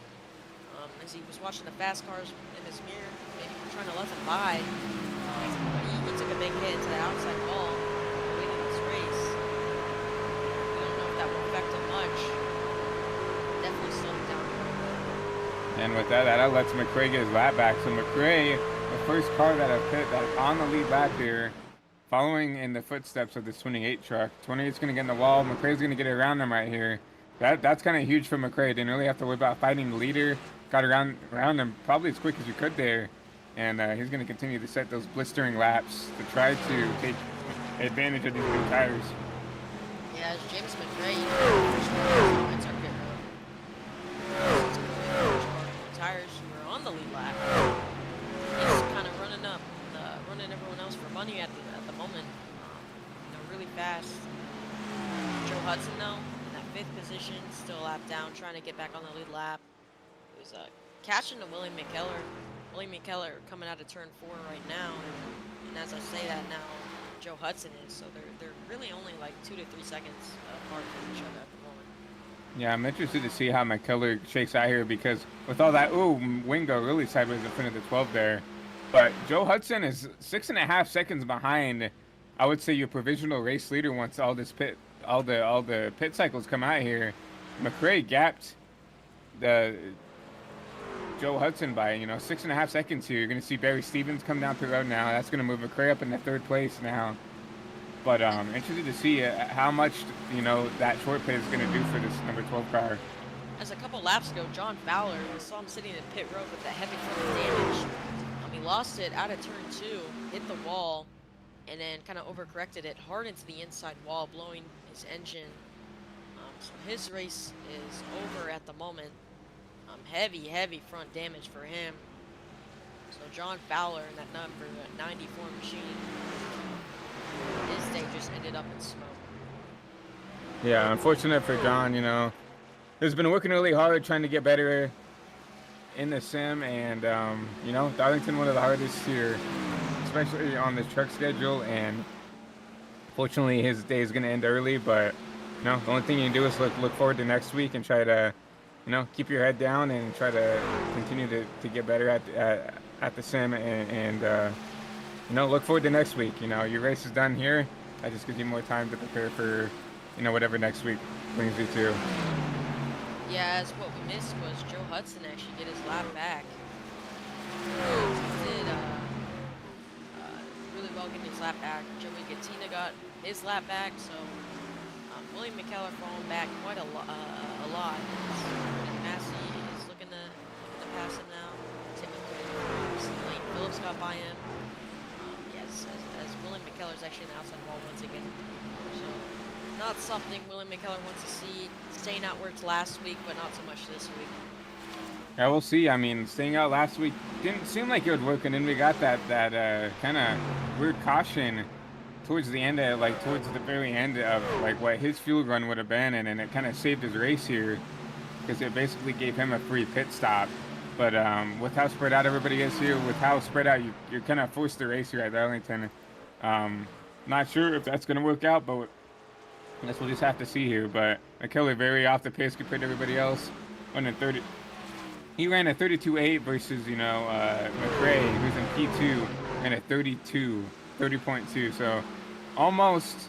As he was watching the fast cars in his mirror, maybe trying to let them by. But he took a big hit into the outside wall leading this race. We don't know if that will affect him much. Definitely slowed him down. And with that lets McRae get his lap back. So McRae, the first car that that's on the lead lap here, following in the footsteps of this 28 truck. 28's going to get in the wall. McRae's going to get around him right here. That's kind of huge for McRae. Didn't really have to worry about fighting the leader. Got around him probably as quick as you could there. And he's going to continue to set those blistering laps to try to take advantage of these new tires. Yeah, as James McRae, first car enter pit road. Tires who are on the lead lap. He's kind of running up, running everyone else for money at the moment. Really fast. Joe Hudson, though, in that 5th position, still a lap down, trying to get back on the lead lap. It was catching to William McKellar. William McKellar coming out of turn 4 right now, and as I say that now, Joe Hudson is, so they're really only like 2 to 3 seconds apart from each other at the moment. Yeah, I'm interested to see how McKellar shakes out here because with all that, Wingo really sideways in front of the 12 there. But Joe Hudson is 6.5 seconds behind, I would say, your provisional race leader once all the pit cycles come out here. McRae gapped the Joe Hudson by 6.5 seconds here. You're going to see Barry Stevens come down the road now. That's going to move McRae up in the 3rd place now. But interested to see how much that short pit is going to do for this number 12 car. As a couple laps ago, John Fowler, we saw him sitting in pit road with that heavy front damage. He lost it out of turn 2, hit the wall, and then kind of overcorrected it hard into the inside wall, blowing his engine. So his race is over at the moment. Heavy front damage for him. So John Fowler in that number 94 machine, his day just ended up in smoke. Yeah, unfortunate for John, you know. He's been working really hard trying to get better in the sim, and you know, Darlington one of the hardest here, especially on this truck schedule. And fortunately, his day is gonna end early. But you know, the only thing you can do is look forward to next week and try to, you know, keep your head down and try to continue to get better at the sim, and you know, look forward to next week. You know, your race is done here. That just gives you more time to prepare for, you know, whatever next week brings you to. Yeah, as what we missed was Joe Hudson actually get his lap back. He did really well getting his lap back. Joey Gattina got his lap back, so William McKellar falling back quite a lot. Massey is looking to pass him now. Lane Phillips got by him. Yes, as William McKellar's actually in the outside wall once again. So not something William McKellar wants to see. Staying out where it's last week, but not so much this week. Yeah, we'll see. I mean, staying out last week didn't seem like it would work, and then we got that kind of weird caution towards the end of, like, towards the very end of like what his fuel run would have been, and it kind of saved his race here because it basically gave him a free pit stop. But with how spread out everybody is here, with how spread out you're kind of forced to race here at Darlington. Not sure if that's going to work out, but I guess we'll just have to see here. But McKellar very off the pace compared to everybody else. Running 30. He ran a 32.8 versus, you know, McRae, who's in P2, and a 30.2. So almost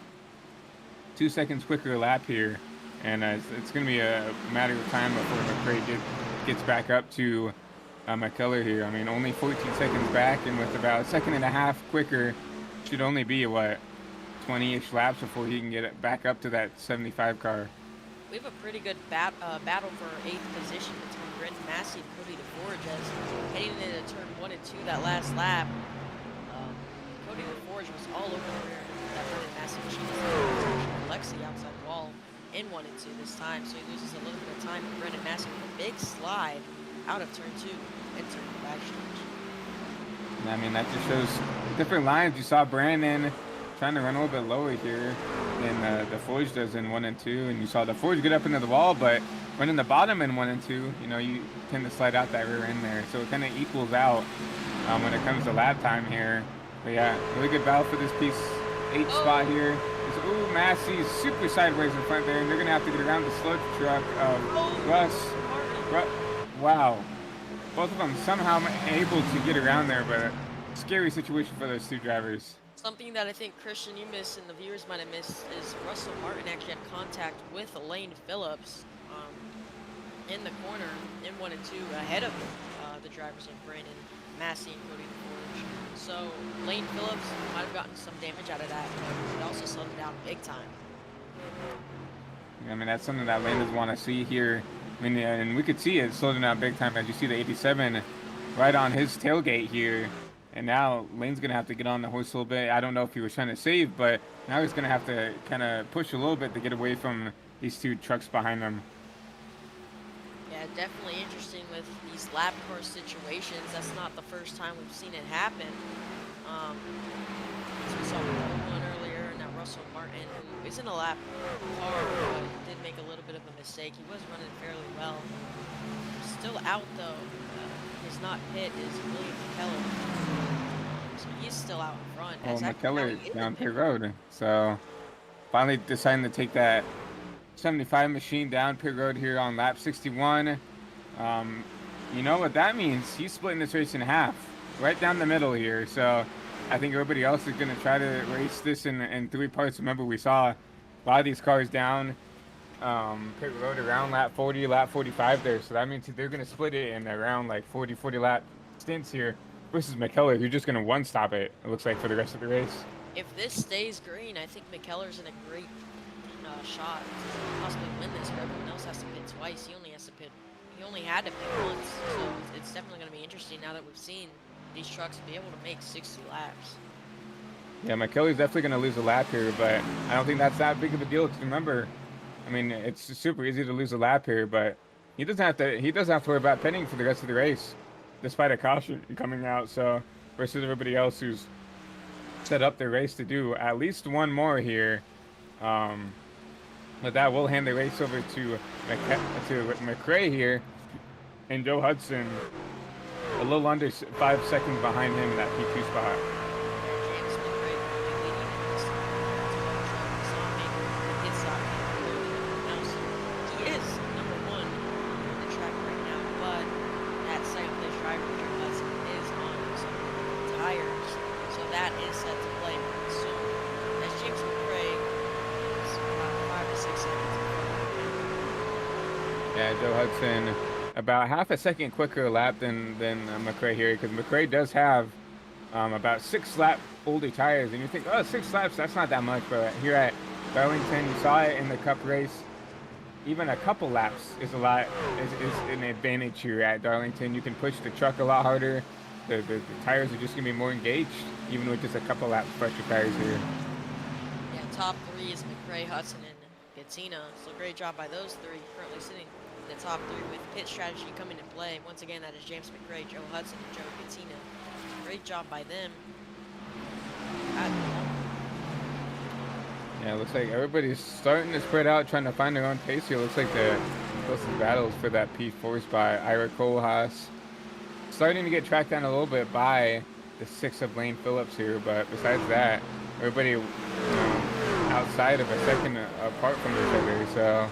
2 seconds quicker lap here. And it's going to be a matter of time before McRae gets back up to McKellar here. I mean, only 14 seconds back, and with about a second and a half quicker, should only be, what, 20-ish laps before he can get it back up to that 75 car. We have a pretty good battle for 8th position between Brendan Massey and Cody DeForge as heading into turn 1 and 2 that last lap. Cody DeForge was all over the rear that Brendan Massey machine. Alexi outside wall in 1 and 2 this time, so he loses a little bit of time. Brendan Massey with a big slide out of turn 2 and turn the back stretch. I mean, that just shows different lines. You saw Brandon trying to run a little bit lower here than the Forge does in 1 and 2, and you saw the Forge get up into the wall, but running the bottom in 1 and 2, you know, you tend to slide out that rear end there, so it kind of equals out when it comes to lap time here. But yeah, really good battle for this P8 spot here. Ooh, Massey's super sideways in front there, and they're gonna have to get around the sludge truck of Russ. Wow, both of them somehow able to get around there, but scary situation for those two drivers. Something that I think, Christian, you missed and the viewers might have missed is Russell Martin actually had contact with Elaine Phillips in the corner in 1 and 2 ahead of the drivers of Brandon Massey and Cody DeForge. So Lane Phillips might have gotten some damage out of that, but it also slowed him down big time. I mean, that's something that Lane doesn't want to see here. I mean, and we could see it slowed him down big time as you see the 87 right on his tailgate here. And now Lane's going to have to get on the horse a little bit. I don't know if he was trying to save, but now he's going to have to kind of push a little bit to get away from these two trucks behind him. Yeah, definitely interesting with these lap car situations. That's not the first time we've seen it happen. As we saw with one earlier, and now Russell Martin, who isn't a lap car, but did make a little bit of a mistake. He was running fairly well. Still out, though. Is not pit is William McKellar. So he's still out in front. Oh, McKellar down pit road. So finally deciding to take that 75 machine down pit road here on lap 61. You know what that means? He's splitting this race in half, right down the middle here. So I think everybody else is going to try to race this in 3 parts. Remember, we saw a lot of these cars down pit road around lap 40, lap 45 there. So that means they're going to split it in around like 40 lap stints here versus McKellar, who's just going to one-stop it looks like, for the rest of the race. If this stays green, I think McKellar's in a great shot to possibly win this, but everyone else has to pit twice. He only had to pit once, so it's definitely going to be interesting now that we've seen these trucks be able to make 60 laps. Yeah, McKellar's definitely going to lose a lap here, but I don't think that's that big of a deal, because remember, I mean, it's super easy to lose a lap here, but he doesn't have to worry about pitting for the rest of the race, despite a caution coming out. So versus everybody else who's set up their race to do at least one more here. But that will hand the race over to McRae here, and Joe Hudson a little under 5 seconds behind him in that P2 spot. James McRae will be leading in this truck. We saw him make the pit stop clearly now, so he is number one on the track right now. But that second place driver, Joe Hudson, is on some tires, so that is set to play pretty soon. As James McRae is about 5 to 6 seconds. Yeah, Joe Hudson about half a second quicker lap than McRae here, because McRae does have about 6 lap older tires, and you think, oh, 6 laps, that's not that much, but here at Darlington, you saw it in the Cup race. Even a couple laps is a lot, is an advantage here at Darlington. You can push the truck a lot harder. The tires are just gonna be more engaged, even with just a couple laps fresher tires here. Yeah, top three is McRae, Hudson, and Gatina. So great job by those three, currently sitting in the top three with pit strategy coming into play. Once again, that is James McRae, Joe Hudson, and Joe Gatina. Great job by them. Yeah, it looks like everybody's starting to spread out, trying to find their own pace here. Looks like the closest battles for that P4 spot. Ira Kohlhaas starting to get tracked down a little bit by the 6 of Lane Phillips here, but besides that, everybody outside of a second apart from each other. So,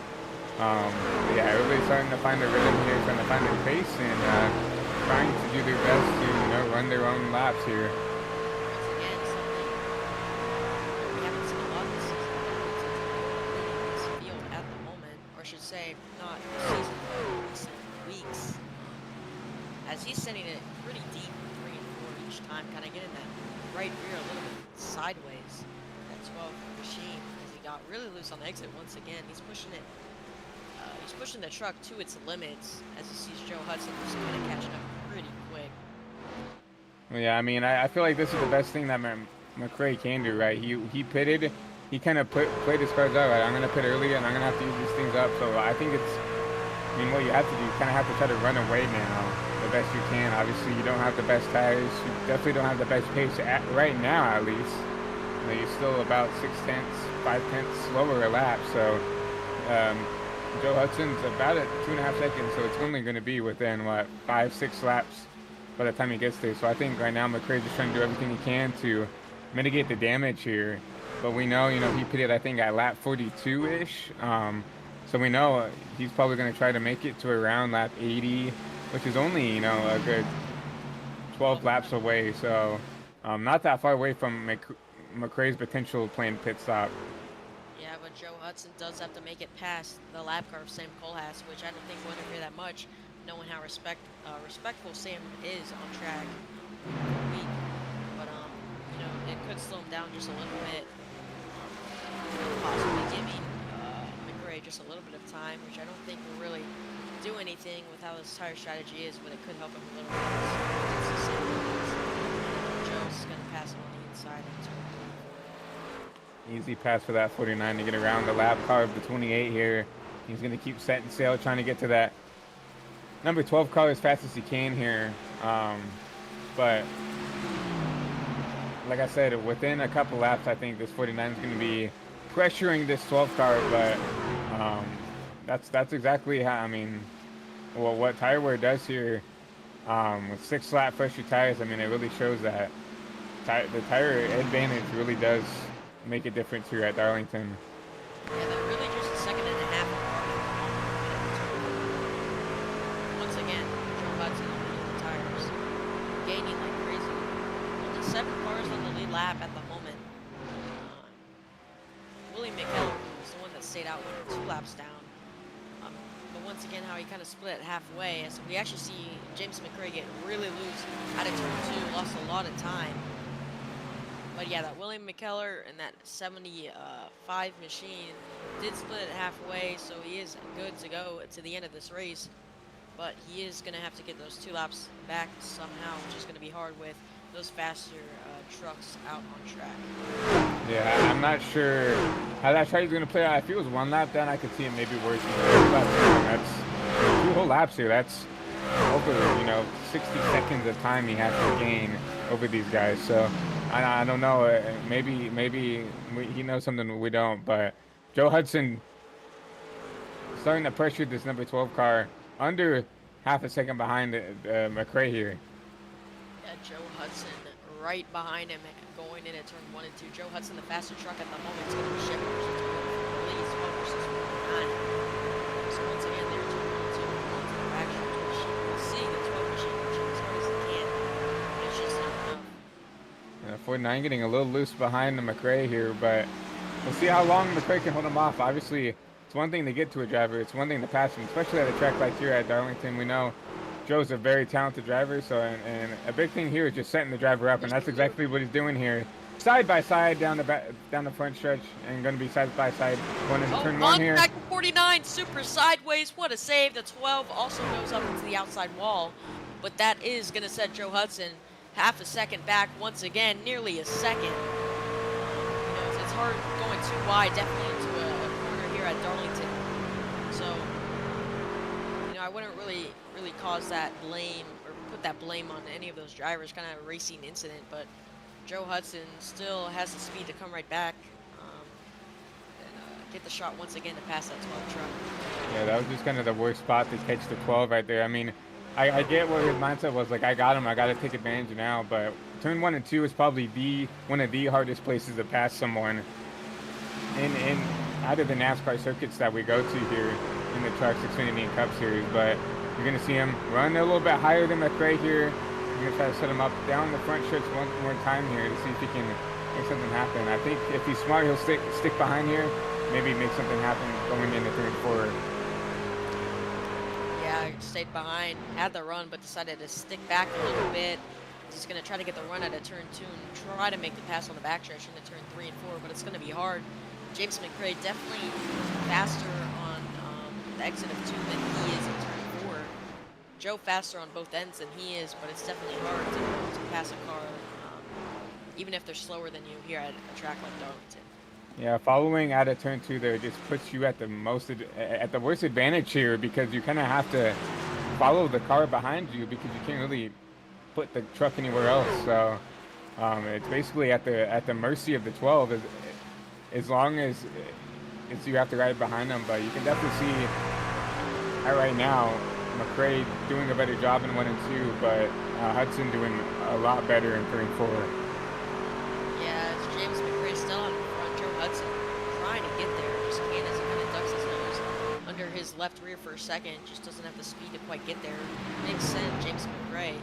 yeah, everybody's starting to find their rhythm here, trying to find their pace, and trying to do their best to run their own laps here. Once again, something we haven't seen a lot this season. Leading this field at the moment, or I should say, not this season, but recent weeks. As he's sending it pretty deep, 3 and 4 each time, kind of getting that right rear a little bit sideways. That 12 machine, as he got really loose on the exit once again. He's pushing it. He's pushing the truck to its limits as he sees Joe Hudson just kind of catching up pretty quick. Well, yeah, I mean, I feel like this is the best thing that McRae can do, right? He pitted. He kind of played his cards out, right? I'm going to pit early, and I'm going to have to use these things up. So I think it's, I mean, what you have to do, you kind of have to try to run away now the best you can. Obviously, you don't have the best tires. You definitely don't have the best pace right now, at least. You're still about 0.6, 0.5 slower a lap. So Joe Hudson's about at 2.5 seconds. So it's only going to be within, what, 5, 6 laps by the time he gets there. So I think right now McRae's just trying to do everything he can to mitigate the damage here. But we know, he pitted, I think, at lap 42-ish. So we know he's probably going to try to make it to around lap 80, which is only, a good 12 laps away. So not that far away from McRae's potential planned pit stop. Yeah, but Joe Hudson does have to make it past the lap car of Sam Kohlhaas, which I don't think we'll interfere that much, knowing how respectful Sam is on track week. But it could slow him down just a little bit, possibly giving McRae just a little bit of time, which I don't think will really do anything with how his tire strategy is, but it could help him a little bit. Joe's gonna pass him on the inside into Easy pass for that 49 to get around the lap car of the 28 here. He's going to keep setting sail, trying to get to that number 12 car as fast as he can here. But like I said, within a couple laps, I think this 49 is going to be pressuring this 12 car. But that's exactly how, what tire wear does here with 6 lap fresher tires. It really shows that the tire advantage really does make a difference here at Darlington. Yeah, they're really just a second and a half apart. Once again, Joe Hudson on the tires, gaining like crazy. Only 7 cars on the lead lap at the moment. Willie McKellar was the one that stayed out 2 laps down. But once again, how he kind of split halfway. So we actually see James McRae get really loose out of turn 2, lost a lot of time. But yeah, that William McKellar and that 75 machine did split it halfway, so he is good to go to the end of this race. But he is going to have to get those 2 laps back somehow, which is going to be hard with those faster trucks out on track. Yeah, I'm not sure how that strategy is going to play out. If it was 1 lap down, I could see it maybe working. 2 laps down, that's 2 whole laps here. That's over, 60 seconds of time he has to gain over these guys. So I don't know. Maybe he knows something we don't. But Joe Hudson starting to pressure this number 12 car under half a second behind McRae here. Yeah, Joe Hudson right behind him going in at turn 1 and 2. Joe Hudson, the faster truck at the moment, is going to be shipped versus the lead 12 versus 49. So once again, they're turn 1 and 2 going to the back machine. We'll see the 12 machine pushing as hard as they can, but it's just not enough. 49 getting a little loose behind the McRae here, but we'll see how long McRae can hold him off. Obviously, it's one thing to get to a driver. It's one thing to pass him, especially at a track like here at Darlington. We know Joe's a very talented driver, so and a big thing here is just setting the driver up, and that's exactly what he's doing here. Side by side down the front stretch, and going to be side by side going into turn 1 here. Back to 49, super sideways. What a save. The 12 also goes up into the outside wall, but that is going to set Joe Hudson half a second back once again, nearly a second. It's hard going too wide, definitely into a corner here at Darlington. So, I wouldn't really cause that blame or put that blame on any of those drivers, kind of a racing incident, but Joe Hudson still has the speed to come right back and get the shot once again to pass that 12 truck. Yeah, that was just kind of the worst spot to catch the 12 right there. I mean, I get what his mindset was, like, I got him, I got to take advantage now, but turn 1 and 2 is probably one of the hardest places to pass someone in out of the NASCAR circuits that we go to here in the Trucks Xfinity and Cup Series. But you're going to see him run a little bit higher than McRae here. You're going to try to set him up down the front stretch one more time here to see if he can make something happen. I think if he's smart, he'll stick behind here, maybe make something happen going into turn 4. Yeah, stayed behind, had the run, but decided to stick back a little bit. He's going to try to get the run out of turn 2 and try to make the pass on the backstretch into turn 3 and 4, but it's going to be hard. James McRae definitely faster on the exit of 2 than he is in turn 4. Joe faster on both ends than he is, but it's definitely hard to pass a car, even if they're slower than you here at a track like Darlington. Yeah, following out of turn 2 there just puts you at the worst advantage here, because you kind of have to follow the car behind you because you can't really put the truck anywhere else. So it's basically at the mercy of the 12 as long as you have to ride behind them. But you can definitely see right now McRae doing a better job in 1 and 2, but Hudson doing a lot better in turn 4. Yeah, it's James McRae still on front. Joe Hudson trying to get there, just can't, as he kind of ducks his nose under his left rear for a second. Just doesn't have the speed to quite get there. Makes sense. James McRae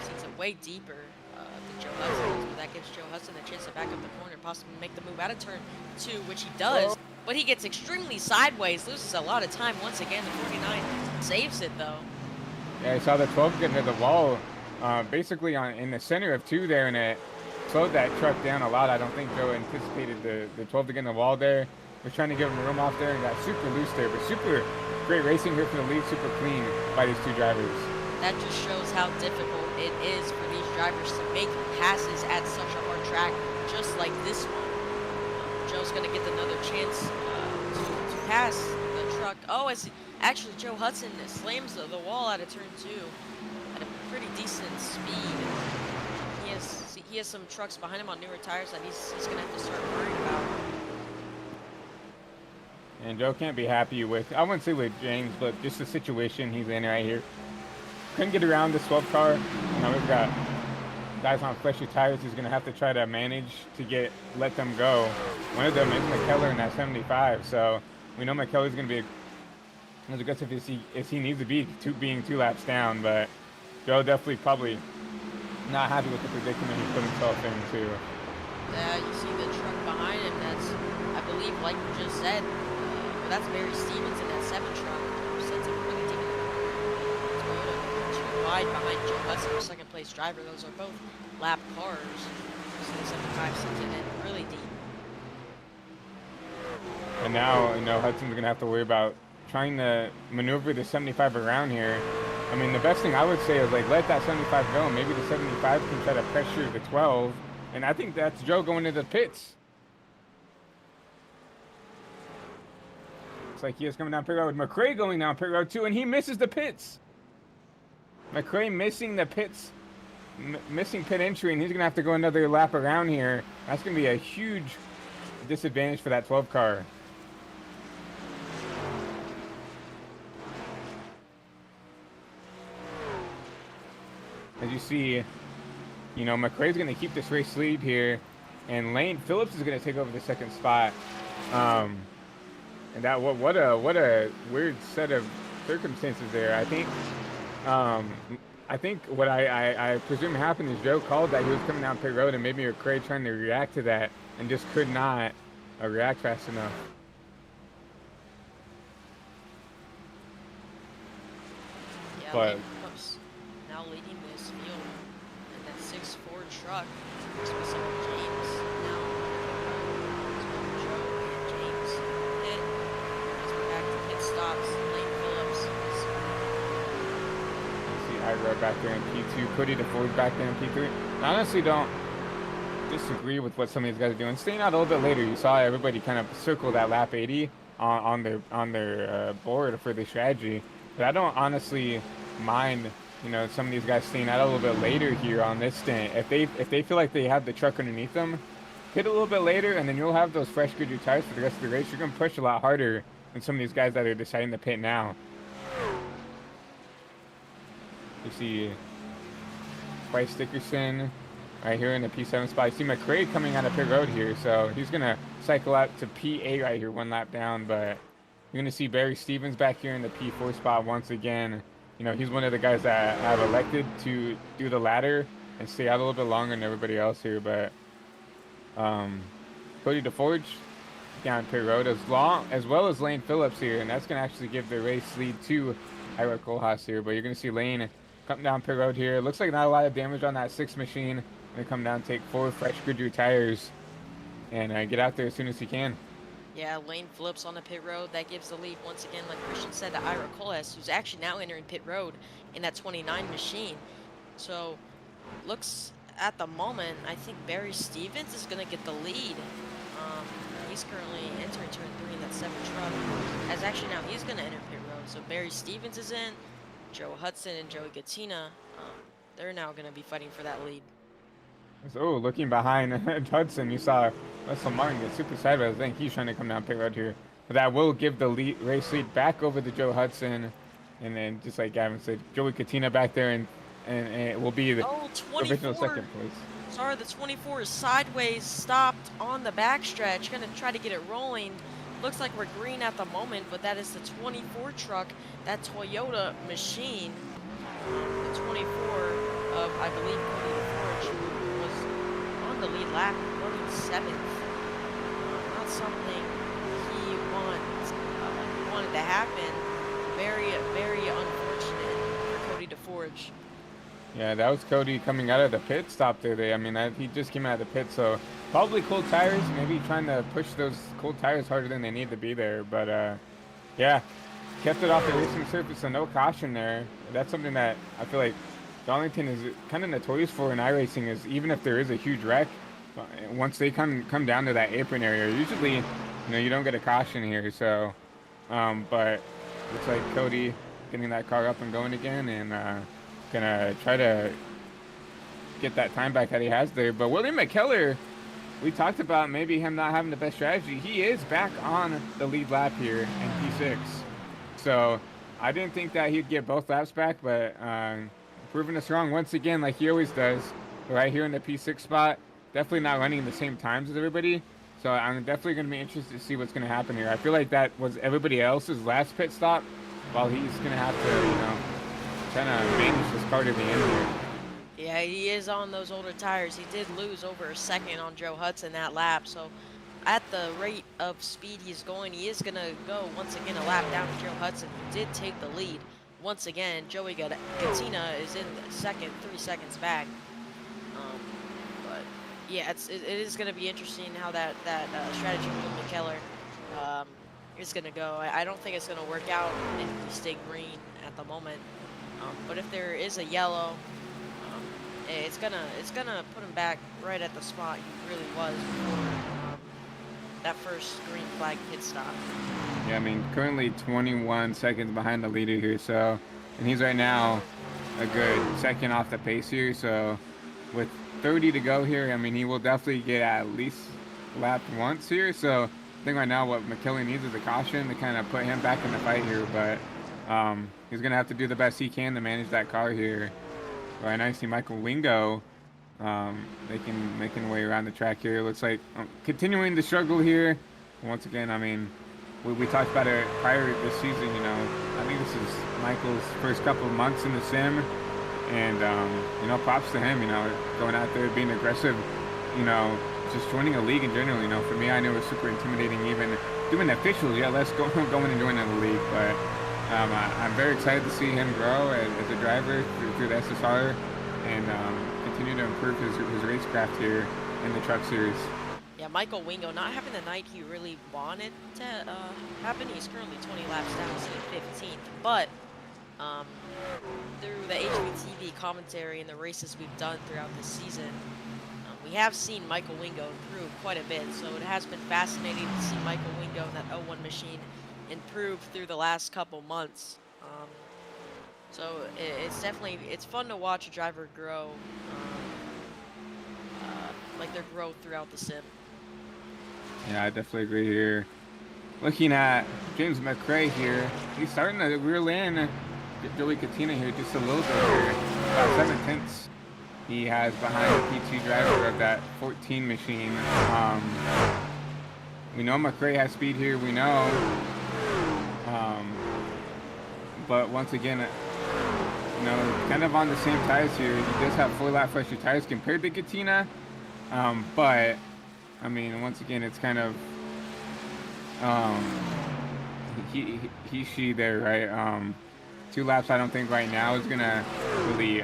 seems it way deeper than Joe Hudson, but that gives Joe Hudson a chance to back up the corner and possibly make the move out of turn 2, which he does. But he gets extremely sideways, loses a lot of time once again. The 49 saves it though. Yeah, I saw the 12 get into the wall, basically in the center of 2 there, and it slowed that truck down a lot. I don't think Joe anticipated the 12 to get in the wall there. Was trying to give him room off there and got super loose there, but super great racing here for the lead, super clean by these 2 drivers. That just shows how difficult it is for these drivers to make passes at such a hard track, just like this one. Joe's going to get another chance to pass the truck. Oh, actually Joe Hudson slams the wall out of turn 2 at a pretty decent speed. He has some trucks behind him on newer tires that he's going to have to start worrying about. And Joe can't be happy with, I wouldn't say with James, but just the situation he's in right here. Couldn't get around this 12 car. We've got guys on fresher tires. He's going to have to try to manage to let them go. One of them is McKellar in that 75, so we know McKellar's going to be as aggressive as he needs to be, being 2 laps down, but Joe definitely probably not happy with the predicament he put himself into. Yeah, you see the truck behind him. That's, I believe, like you just said, that's Barry Stevens in that 7 truck. Sends him really deep. Toyota 2 wide behind Joe Hudson, our second place driver. Those are both lap cars. So the 75 sends it in really deep. And now, Hudson's going to have to worry about trying to maneuver the 75 around here. I mean, the best thing I would say is, like, let that 75 go. Maybe the 75 can try to pressure the 12. And I think that's Joe going to the pits. Looks like he is coming down pit road. McRae going down pit road too, and he misses the pits. McRae missing the pits, missing pit entry, and he's going to have to go another lap around here. That's going to be a huge disadvantage for that 12 car. you see, you know, McRae's going to keep this race lead here, and Lane Phillips is going to take over the second spot. And that what a weird set of circumstances there. Um, I think what I presume happened is Joe called that he was coming down pit road, and maybe McRae trying to react to that and just could not react fast enough. Yeah, But Lane Phillips now leading this field, and that 6'4" truck is with some of James now. It's with Joe and James hit. As we're back to pit stops, Lane Phillips is see Ira back there in P2, Cody DeFord back there in P3. I honestly don't disagree with what some of these guys are doing. Staying out a little bit later, you saw everybody kind of circle that lap 80 on their board for the strategy. But I don't honestly mind, you know, some of these guys staying out a little bit later here on this stint. If they feel like they have the truck underneath them, hit a little bit later, and then you'll have those fresh Goodyear tires for the rest of the race. You're gonna push a lot harder than some of these guys that are deciding to pit now. You see Bryce Dickerson right here in the P7 spot. You see McRae coming out of pit road here, so he's gonna cycle out to P8 right here, one lap down. But you're gonna see Barry Stevens back here in the P4 spot once again. You know, he's one of the guys that have elected to do the ladder and stay out a little bit longer than everybody else here. But Cody DeForge down pit road as well as Lane Phillips here, and that's gonna actually give the race lead to Ira Kohlhaas here. But you're gonna see Lane come down pit road here. Looks like not a lot of damage on that 6 machine. Gonna come down, take 4 fresh Goodyear tires, and get out there as soon as he can. Yeah, Lane Phillips on the pit road. That gives the lead once again, like Christian said, to Ira Kohlhaas, who's actually now entering pit road in that 29 machine. So, looks at the moment, I think Barry Stevens is going to get the lead. He's currently entering turn 3 in that 7 truck. As actually now he's going to enter pit road. So Barry Stevens is in, Joe Hudson and Joey Gattina. They're now going to be fighting for that lead. So looking behind Hudson, you saw Russell Martin get super sideways. I think he's trying to come down pit road here. But that will give the race lead back over to Joe Hudson. And then, just like Gavin said, Joey Gattina back there, and it will be the original second place. Sorry, the 24 is sideways, stopped on the backstretch. Going to try to get it rolling. Looks like we're green at the moment, but that is the 24 truck, that Toyota machine. The 24 of, I believe, Cody DeForge was on the lead lap, running 7th. Not something he wanted to happen. Very, very unfortunate for Cody DeForge. Yeah, that was Cody coming out of the pit stop today. I mean, he just came out of the pit, so probably cold tires, maybe trying to push those cold tires harder than they need to be there. But, yeah, kept it off the racing surface, so no caution there. That's something that I feel like Darlington is kind of notorious for in iRacing, is even if there is a huge wreck, once they come down to that apron area, usually, you know, you don't get a caution here. So, but looks like Cody getting that car up and going again, and gonna try to get that time back that he has there. But William McKellar, we talked about maybe him not having the best strategy. He is back on the lead lap here in P6. So I didn't think that he'd get both laps back, but proving us wrong once again, like he always does. Right here in the P6 spot, definitely not running the same times as everybody. So I'm definitely going to be interested to see what's going to happen here. I feel like that was everybody else's last pit stop, while he's going to have to, you know, trying to manage this car to the end here. Yeah, he is on those older tires. He did lose over a second on Joe Hudson that lap. So at the rate of speed he's going, he is going to go once again a lap down to Joe Hudson, who did take the lead. Once again, Joey Gattina is in the second, 3 seconds back. But yeah, it is going to be interesting how that strategy with McKellar is going to go. I don't think it's going to work out if we stay green at the moment. But if there is a yellow, it's gonna put him back right at the spot he really was before that first green flag pit stop. Yeah, I mean, currently 21 seconds behind the leader here, so, and he's right now a good second off the pace here, so with 30 to go here, I mean, he will definitely get at least lapped once here. So I think right now what McKellar needs is a caution to kind of put him back in the fight here, but he's going to have to do the best he can to manage that car here. Right, I see Michael Wingo making way around the track here. It looks like continuing the struggle here. Once again, I mean, we talked about it prior this season. You know, I think this is Michael's first couple of months in the sim, and you know, props to him. You know, going out there being aggressive. You know, just joining a league in general. You know, for me, I know it was super intimidating even doing the officials. Yeah, let's go going and joining the league, but. I'm very excited to see him grow as a driver through the SSR and continue to improve his racecraft here in the truck series. Yeah, Michael Wingo not having the night he really wanted to happen. He's currently 20 laps down, sitting 15th. But through the HBTV commentary and the races we've done throughout this season, we have seen Michael Wingo improve quite a bit. So it has been fascinating to see Michael Wingo in that 01 machine improve through the last couple months. So it's fun to watch a driver grow, like their growth throughout the sim. Yeah, I definitely agree here. Looking at James McRae here, he's starting to reel in Joey Katina here just a little bit here. About 7/10 he has behind the P2 driver of that 14 machine. We know McRae has speed here, we know. But once again, you know, kind of on the same tires here. He does have 4-lap fresher tires compared to Katina. But, I mean, once again, it's kind of she there, right? 2 laps, I don't think right now is going to really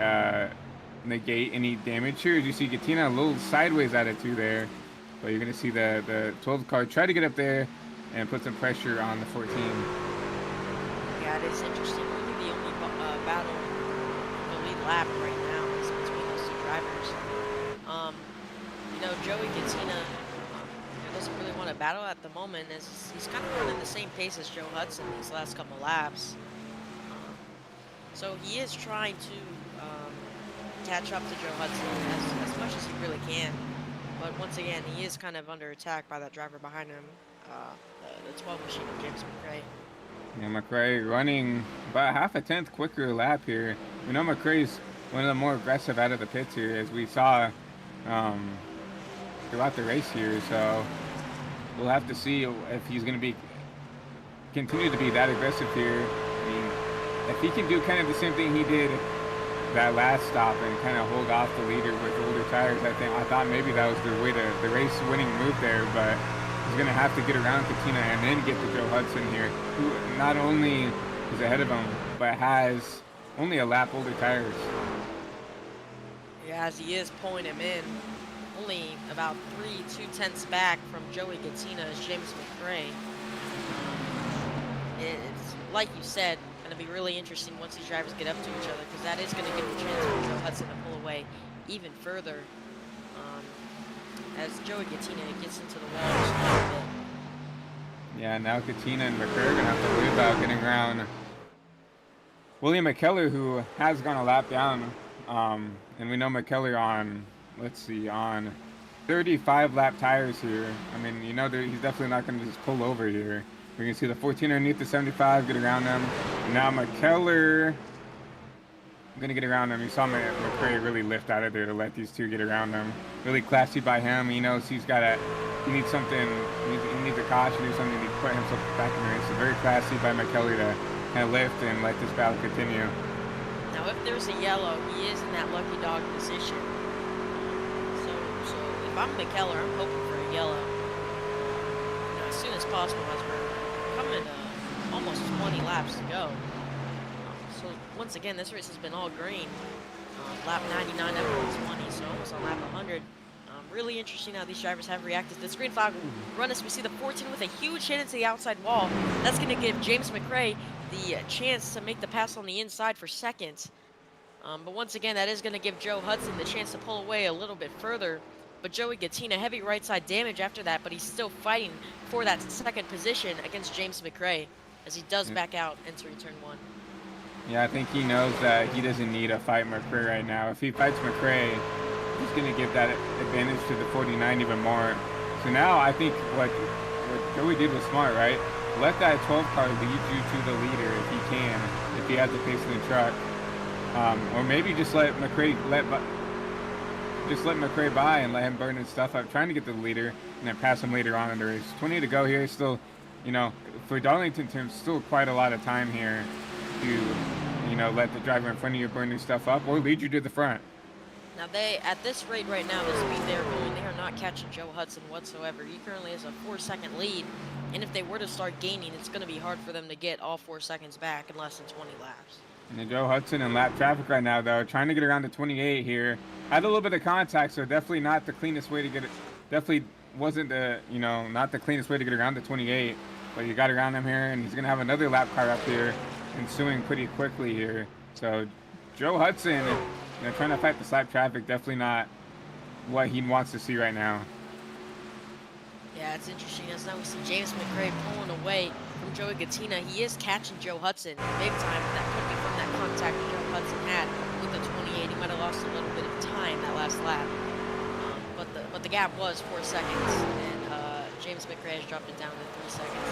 negate any damage here. As you see, Katina a little sideways attitude there. But you're going to see the 12 car try to get up there and put some pressure on the 14. Yeah, it is interesting. Really the only battle in the lead lap right now is between those two drivers. You know, Joey Katina doesn't really want to battle at the moment, as he's kind of running the same pace as Joe Hudson these last couple laps. So he is trying to catch up to Joe Hudson as much as he really can. But once again, he is kind of under attack by that driver behind him, the 12 machine of James McRae. Yeah, McRae running about half a tenth quicker lap here. We know McRae's one of the more aggressive out of the pits here, as we saw throughout the race here. So we'll have to see if he's going to continue to be that aggressive here. I mean, if he can do kind of the same thing he did that last stop and kind of hold off the leader with older tires, I thought maybe that was the race winning move there, but he's going to have to get around Katina and then get to Joe Hudson here, who not only is ahead of him, but has only a lap older tires. Yeah, as he is pulling him in, only about 2/10 back from Joey Katina is James McRae. It's, like you said, going to be really interesting once these drivers get up to each other, because that is going to give the chance for Joe Hudson to pull away even further. As Joey Katina gets into the wall just a little bit. Yeah, now Katina and McRae are going to have to worry about getting around William McKellar, who has gone a lap down. And we know McKellar on 35 lap tires here. I mean, you know, he's definitely not going to just pull over here. We're going to see the 14 underneath the 75 get around them. And now McKellar going to get around him. You saw McRae really lift out of there to let these two get around him. Really classy by him. He knows he needs something, he needs a caution or something to put himself back in the race. So very classy by McKellar to kind of lift and let this battle continue. Now, if there's a yellow, he is in that lucky dog position. So if I'm McKellar, I'm hoping for a yellow, you know, as soon as possible, as we're coming to almost 20 laps to go. So once again, this race has been all green. Lap 99 up to 20, so almost on lap 100. Really interesting how these drivers have reacted. This green flag will run us. We see the 14 with a huge hit into the outside wall. That's going to give James McRae the chance to make the pass on the inside for second. But once again, that is going to give Joe Hudson the chance to pull away a little bit further. But Joey Katina, heavy right side damage after that, but he's still fighting for that second position against James McRae as he does back out entering turn 1. Yeah, I think he knows that he doesn't need to fight McRae right now. If he fights McRae, he's going to give that advantage to the 49 even more. So now I think what Joey did was smart, right? Let that 12 car lead you to the leader if he can, if he has the pace in the truck. Or maybe just let McRae by and let him burn his stuff up, trying to get to the leader and then pass him later on in the race. 20 to go here. Still, you know, for Darlington terms, still quite a lot of time here to, let the driver in front of you burn his stuff up or lead you to the front. Now at this rate right now, the speed they're going, they are not catching Joe Hudson whatsoever. He currently has a 4-second lead, and if they were to start gaining, it's going to be hard for them to get all 4 seconds back in less than 20 laps. And Joe Hudson in lap traffic right now, though, trying to get around to 28 here. Had a little bit of contact, so definitely not the cleanest way to get it. Definitely wasn't the, not the cleanest way to get around to 28. But you got around him here, and he's going to have another lap car up here, ensuing pretty quickly here. So Joe Hudson, trying to fight the slap traffic, definitely not what he wants to see right now. Yeah, it's interesting as now we see James McRae pulling away from Joey Gattina. He is catching Joe Hudson big time. That could be from that contact that Joe Hudson had with the 28. He might have lost a little bit of time that last lap. But the gap was 4 seconds, and James McRae has dropped it down to 3 seconds.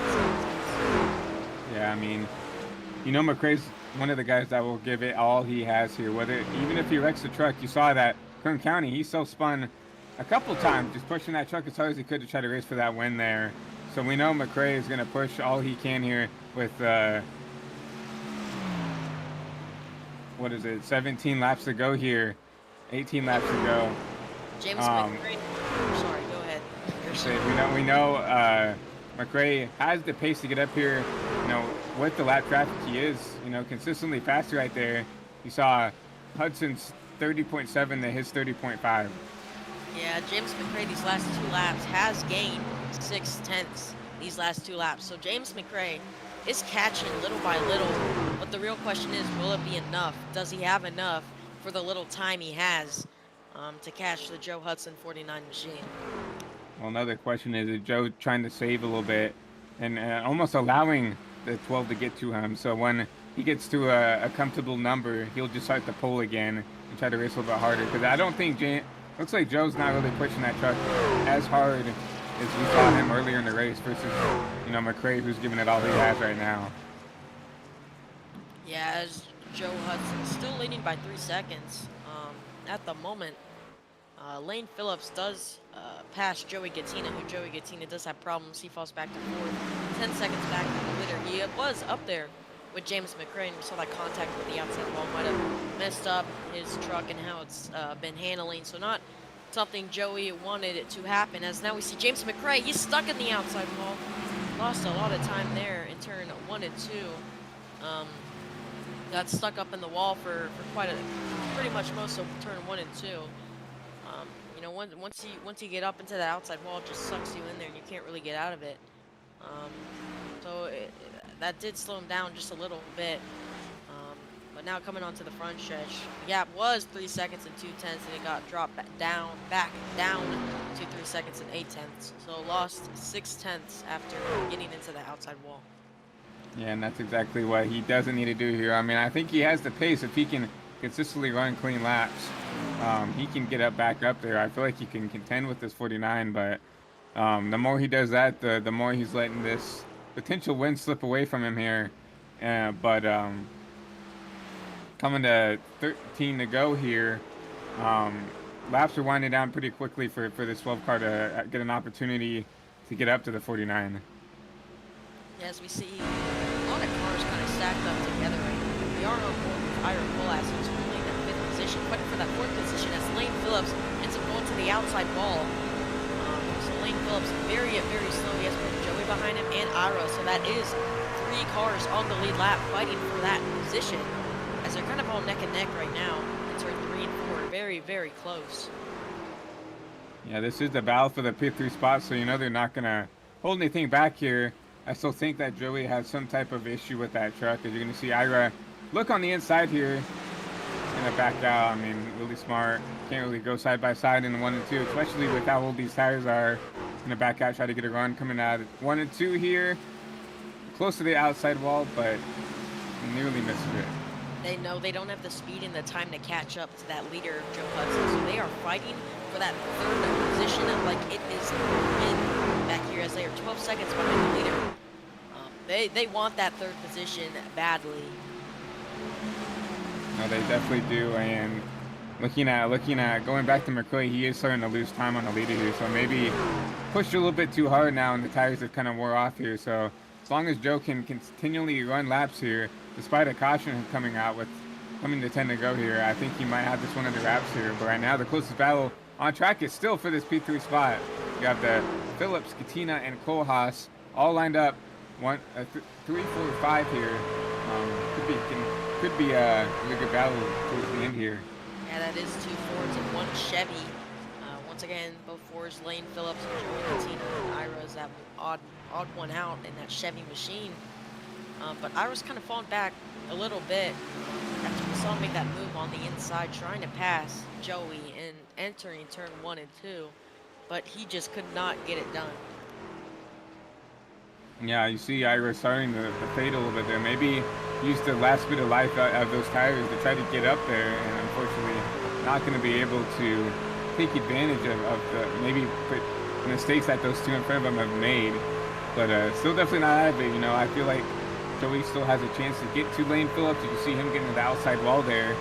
Yeah, I mean, McRae's one of the guys that will give it all he has here. Even if he wrecks the truck, you saw that Kern County, he self-spun a couple times, just pushing that truck as hard as he could to try to race for that win there. So we know McRae is going to push all he can here with, 17 laps to go here, 18 laps to go. James McRae, sorry, go ahead. We know McRae has the pace to get up here, with the lap traffic. He is, consistently faster right there. You saw Hudson's 30.7 to his 30.5. Yeah, James McRae these last 2 laps has gained 6/10 these last 2 laps. So James McRae is catching little by little, but the real question is, will it be enough? Does he have enough for the little time he has to catch the Joe Hudson 49 machine? Well, another question is Joe trying to save a little bit and almost allowing the 12 to get to him. So when he gets to a comfortable number, he'll just start to pull again and try to race a little bit harder. Because I don't think looks like Joe's not really pushing that truck as hard as we saw him earlier in the race versus, McRae, who's giving it all he has right now. Yeah, as Joe Hudson still leading by 3 seconds at the moment. Lane Phillips does pass Joey Gattina, who Joey Gattina does have problems. He falls back to 4th, 10 seconds back from the leader. He was up there with James McRae, and we saw that contact with the outside wall might have messed up his truck and how it's been handling. So not something Joey wanted it to happen, as now we see James McRae. He's stuck in the outside wall. Lost a lot of time there in turn 1 and 2. Got stuck up in the wall for pretty much most of turn 1 and 2. Once you get up into the outside wall, it just sucks you in there, and you can't really get out of it. That did slow him down just a little bit. But now coming onto the front stretch, the gap was 3 seconds and 2/10, and it got dropped back down to 3 seconds and 8/10. So lost 6/10 after getting into the outside wall. Yeah, and that's exactly what he doesn't need to do here. I mean, I think he has the pace. If he can consistently run clean laps, he can get back up there. I feel like he can contend with this 49, but the more he does that, the more he's letting this potential win slip away from him here. But coming to 13 to go here, laps are winding down pretty quickly for this 12 car to get an opportunity to get up to the 49. As we see a lot of cars kind of stacked up together right now. We are on board with Ira Colas, who's holding that 5th position, fighting for that 4th position as Lane Phillips ends up going to the outside wall. So Lane Phillips very, very slow. He has both Joey behind him and Ira, so that is 3 cars on the lead lap fighting for that position, as they're kind of all neck and neck right now in turn 3 and 4. Very, very close. Yeah, this is the battle for the P3 spot, so they're not going to hold anything back here. I still think that Joey has some type of issue with that truck, as you're going to see Ira look on the inside here. Going to back out. I mean, really smart. Can't really go side by side in 1 and 2, especially with how old these tires are. Going to back out, try to get a run coming out at 1 and 2 here. Close to the outside wall, but nearly misses it. They know they don't have the speed and the time to catch up to that leader, Joe Hudson, so they are fighting for that 3rd position like it is in back here, as they are 12 seconds behind the leader. They want that 3rd position badly. No, they definitely do. And looking at going back to McCoy, he is starting to lose time on the leader here. So maybe pushed a little bit too hard now, and the tires have kind of wore off here. So as long as Joe can continually run laps here, despite a caution coming out with coming to 10 to go here, I think he might have this one of the laps here. But right now, the closest battle on track is still for this P3 spot. You have the Phillips, Katina, and Cole Haas all lined up. 3, 4, 5 here. Could be a really good battle towards the end here. Yeah, that is 2 Fords and 1 Chevy. Once again, both Fords, Lane Phillips and Joey Katina. Ira's that odd one out in that Chevy machine. But Ira's kind of fallen back a little bit after we saw him make that move on the inside, trying to pass Joey and entering turn 1 and 2. But he just could not get it done. Yeah, you see Ira starting to fade a little bit there. Maybe use the last bit of life out of those tires to try to get up there, and unfortunately not going to be able to take advantage of the maybe mistakes that those two in front of him have made. But still definitely not out of it. You know, I feel like Joey still has a chance to get to Lane Phillips. You can see him getting to the outside wall there.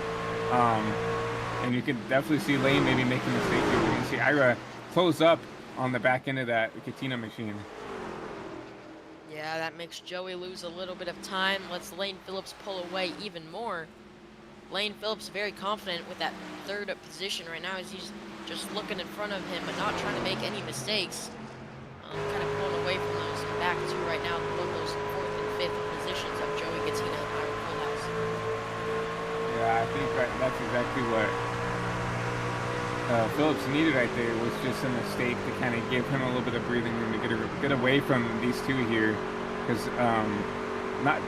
And you can definitely see Lane maybe making a mistake here. You can see Ira close up on the back end of that Katina machine. Yeah, that makes Joey lose a little bit of time, lets Lane Phillips pull away even more. Lane Phillips very confident with that third position right now as he's just looking in front of him but not trying to make any mistakes. Kind of pulling away from those back two right now, those 4th and 5th positions of Joey Katina and Ira Colehouse. Yeah, I think that's exactly what Phillips needed right there, was just a mistake to kind of give him a little bit of breathing room to get away from these two here, because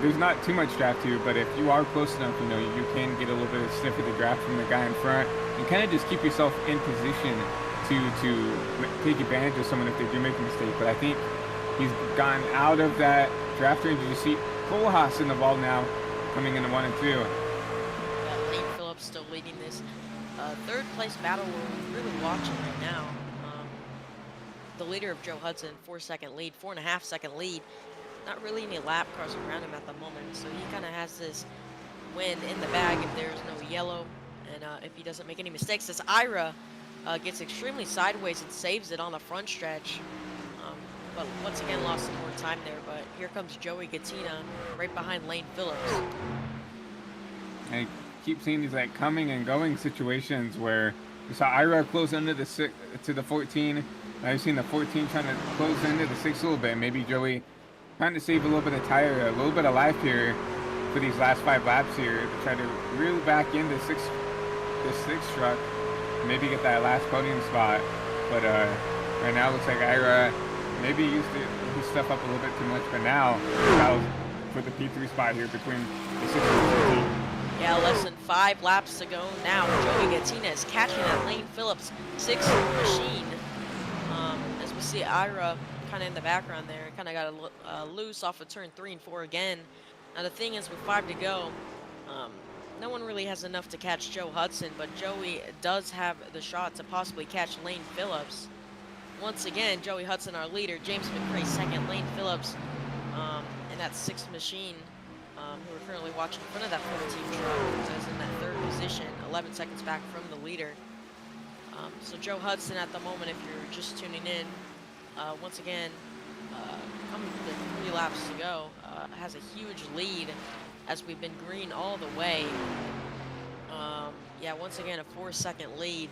there's not too much draft here, but if you are close enough, you know, you can get a little bit of sniff of the draft from the guy in front and kind of just keep yourself in position to take advantage of someone if they do make a mistake. But I think he's gone out of that draft range. You see Cole Haas in the ball now, coming into 1 and 2. Lane Phillips still leading this third place battle we're really watching right now. The leader of Joe Hudson, 4-second lead, 4.5-second lead. Not really any lap cars around him at the moment, so he kind of has this win in the bag if there's no yellow, and if he doesn't make any mistakes. As Ira gets extremely sideways and saves it on the front stretch, but once again lost some more time there. But here comes Joey Katina right behind Lane Phillips. I keep seeing these like coming and going situations where you saw Ira close into the 6 to the 14. Now you've seen the 14 trying to close into the 6 a little bit. Maybe Joey trying to save a little bit of tire, a little bit of life here for these last 5 laps here to try to reel back in the 6 truck, maybe get that last podium spot. But right now it looks like Ira maybe used his stuff up a little bit too much, but now for the P3 spot here between the 6 and 14. Yeah, less than 5 laps to go now. Joey Katina is catching that Lane Phillips 6 machine. As we see Ira kind of in the background there, kind of got loose off of turn 3 and 4 again. Now the thing is, with 5 to go, no one really has enough to catch Joe Hudson, but Joey does have the shot to possibly catch Lane Phillips. Once again, Joey Hudson, our leader, James McRae second, Lane Phillips in that 6th machine, who we're currently watching in front of that 14 truck, is in that 3rd position, 11 seconds back from the leader. So Joe Hudson at the moment, if you're just tuning in, once again, coming to 3 laps to go, has a huge lead as we've been green all the way. Yeah, once again, a 4-second lead.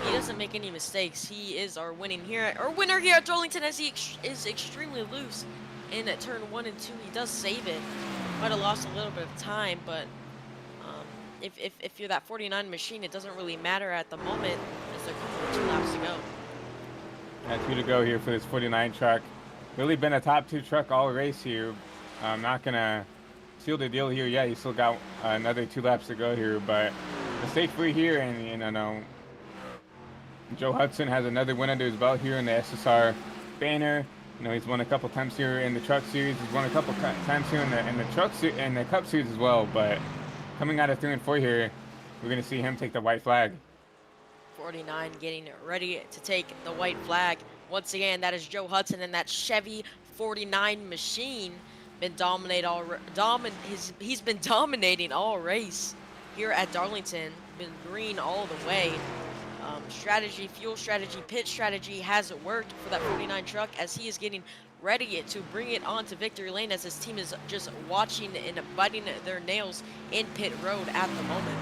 He doesn't make any mistakes. He is our winner here at Darlington, as he is extremely loose in at turn 1 and 2. He does save it. Might have lost a little bit of time, but if you're that 49 machine, it doesn't really matter at the moment as they're coming 2 laps to go. Yeah, 2 to go here for this 49 truck. Really been a top 2 truck all race here. I'm not gonna seal the deal here. Yeah, you still got another 2 laps to go here, but mistake free here, and you know, Joe Hudson has another win under his belt here in the SSR banner. You know, he's won a couple times here in the Truck Series. He's won a couple times here in the Cup Series as well. But coming out of 3 and 4 here, we're gonna see him take the white flag. 49 getting ready to take the white flag. Once again, that is Joe Hudson and that Chevy 49 machine. He's been dominating all race. here at Darlington. Been green all the way. Strategy, fuel strategy, pit strategy has worked for that 49 truck as he is getting ready to bring it onto victory lane as his team is just watching and biting their nails in pit road at the moment.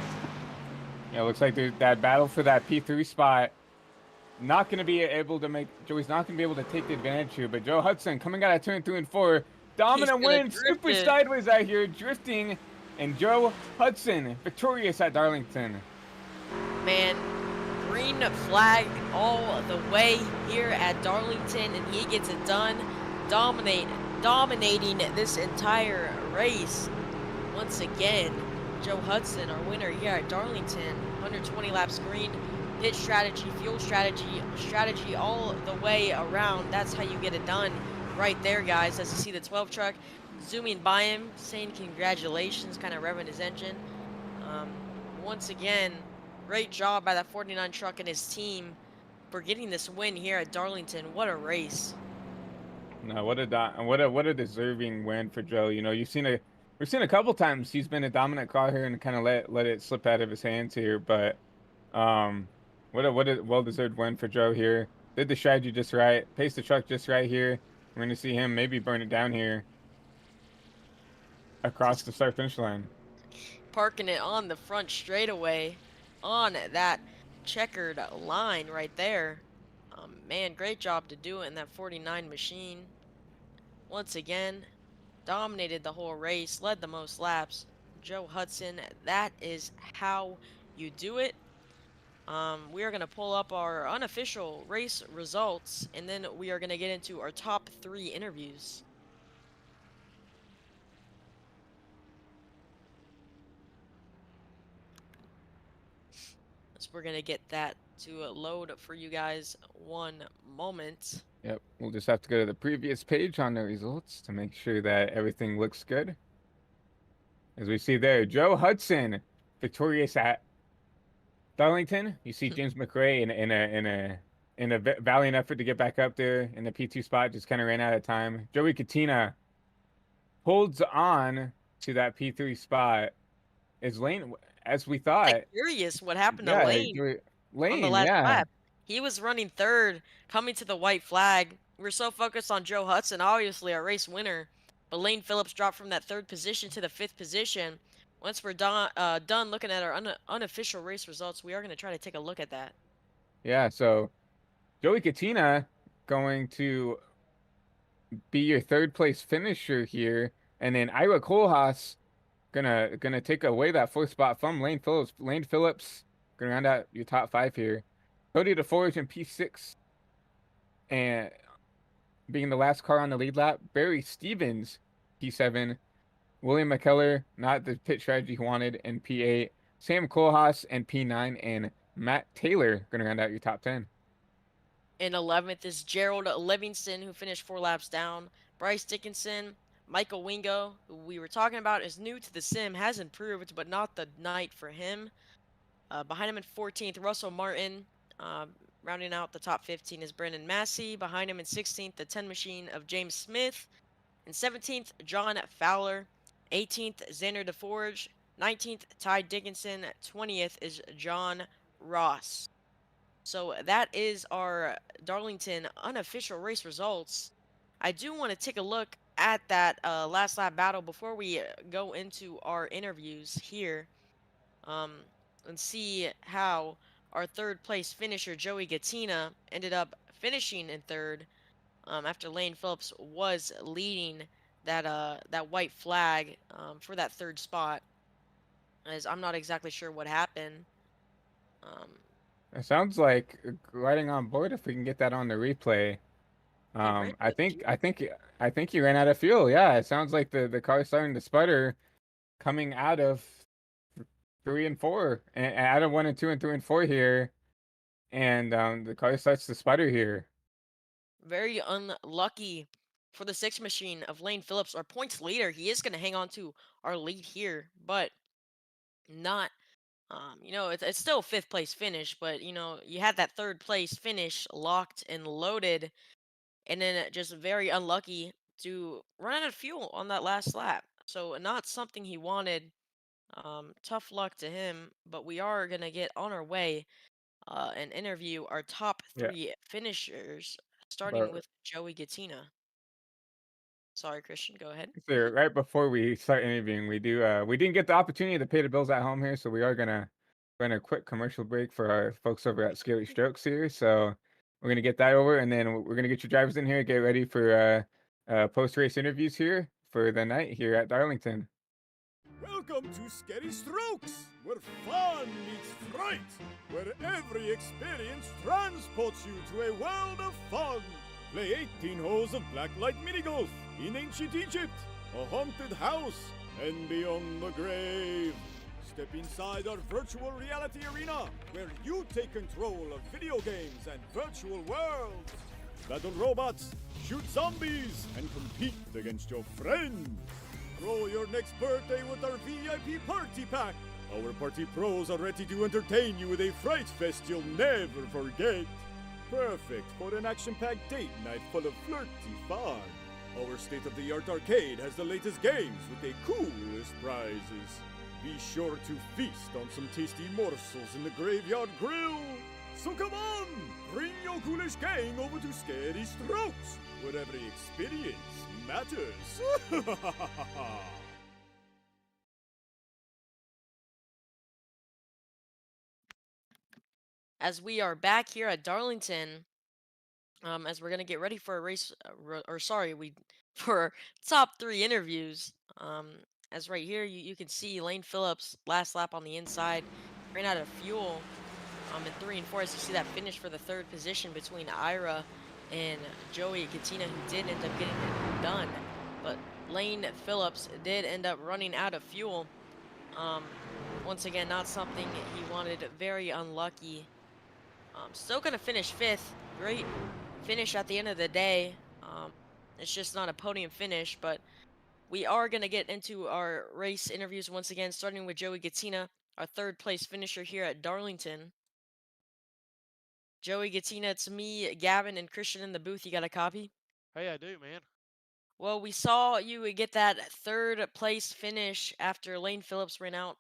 Yeah, looks like that battle for that P3 spot not going to be able to make Joey's not going to be able to take the advantage here. But Joe Hudson coming out at turn 3 and 4, He's dominant gonna win, drift super it. sideways out here, drifting, and Joe Hudson victorious at Darlington. Man, green flag all the way here at Darlington, and he gets it done. Dominating this entire race. Once again, Joe Hudson, our winner here at Darlington. 120 laps green, pit strategy, fuel strategy, strategy all the way around. That's how you get it done right there, guys. As you see the 12 truck zooming by him, saying congratulations, kind of revving his engine. Once again, great job by that 49 truck and his team for getting this win here at Darlington. What a race. No, what a deserving win for Joe. You know, we've seen a couple times he's been a dominant car here and kind of let it slip out of his hands here, but um, what a well-deserved win for Joe here. Did the strategy just right, paced the truck just right here. We're gonna see him maybe burn it down here across Just the start finish line. parking it on the front straightaway on that checkered line right there. Man, great job to do it in that 49 machine. Once again, dominated the whole race, led the most laps. Joe Hudson, that is how you do it. We are going to pull up our unofficial race results, and then we are going to get into our top 3 interviews. So we're going to get that to load for you guys one moment. Yep, we'll just have to go to the previous page on the results to make sure that everything looks good. As we see there, Joe Hudson victorious at Darlington. You see James McRae in a valiant effort to get back up there in the P2 spot, just kind of ran out of time. Joey Katina holds on to that P3 spot. Is Lane, as we Like, thought, curious what happened to yeah, Lane on the Lane, last yeah. lap. He was running third, coming to the white flag. We're so focused on Joe Hudson, obviously our race winner, but Lane Phillips dropped from that third position to the fifth position. Once we're done looking at our unofficial race results, we are going to try to take a look at that. Yeah, so Joey Katina going to be your third place finisher here, and then Ira Kohlhaas gonna take away that fourth spot from Lane Phillips. Lane Phillips gonna round out your top five here. Cody DeForge in P6 and being the last car on the lead lap. Barry Stevens P7. William McKellar, not the pit strategy he wanted, in P8. Sam Kohlhaas in P9, and Matt Taylor gonna round out your top 10. In 11th is Gerald Livingston, who finished 4 laps down. Bryce Dickinson, Michael Wingo, who we were talking about, is new to the sim, has improved, but not the night for him. Behind him in 14th, Russell Martin. Rounding out the top 15 is Brendan Massey. Behind him in 16th, the 10 machine of James Smith. In 17th, John Fowler. 18th, Xander DeForge. 19th, Ty Dickinson. 20th is John Ross. So that is our Darlington unofficial race results. I do want to take a look at that last lap battle before we go into our interviews here, um, and see how our third place finisher Joey Gattina ended up finishing in third, after Lane Phillips was leading that white flag, for that third spot. As I'm not exactly sure what happened. Um, It sounds like riding on board if we can get that on the replay. he ran I out of think I fuel. think I think he ran out of fuel. Yeah, it sounds like the car's starting to sputter coming out of 3 and 4, and out of 1 and 2 and 3 and 4 here, and the car starts to sputter here. Very unlucky for the six machine of Lane Phillips, our points leader. He is going to hang on to our lead here, but not. It's still fifth place finish, but you had that third place finish locked and loaded, and then just very unlucky to run out of fuel on that last lap. So not something he wanted. Tough luck to him, but we are gonna get on our way and interview our top Yeah. 3 finishers, starting But with Joey Gattina. Sorry, Christian, go ahead. so right before we start interviewing, we didn't get the opportunity to pay the bills at home here, so we are gonna run a quick commercial break for our folks over at Scary Strokes here. So we're gonna get that over, and then we're gonna get your drivers in here, get ready for post race interviews here for the night here at Darlington. Welcome to Scary Strokes, where fun meets fright, where every experience transports you to a world of fun. Play 18 holes of blacklight mini golf in ancient Egypt, a haunted house, and beyond the grave. Step inside our virtual reality arena, where you take control of video games and virtual worlds. Battle robots, shoot zombies, and compete against your friends. Throw your next birthday with our VIP Party Pack. Our party pros are ready to entertain you with a fright fest you'll never forget. Perfect for an action-packed date night full of flirty fun. Our state-of-the-art arcade has the latest games with the coolest prizes. Be sure to feast on some tasty morsels in the Graveyard Grill. So come on, bring your ghoulish gang over to Scary Strokes, where every experience matters. As we are back here at Darlington, as we're gonna get ready for a race, or sorry, we for our top 3 interviews. As right here, you can see Lane Phillips last lap on the inside ran out of fuel. In 3 and 4, as you see that finish for the 3rd position between Ira and Joey Katina, who did end up getting it done, but Lane Phillips did end up running out of fuel. Um, Once again, not something he wanted. Very unlucky. Still gonna finish 5th. Great finish at the end of the day. It's just not a podium finish, but we are gonna get into our race interviews once again, starting with Joey Gattina, our 3rd place finisher here at Darlington. Joey Gattina, it's me, Gavin, and Christian in the booth. You got a copy? Hey, I do, man. Well, we saw you get that 3rd place finish after Lane Phillips ran out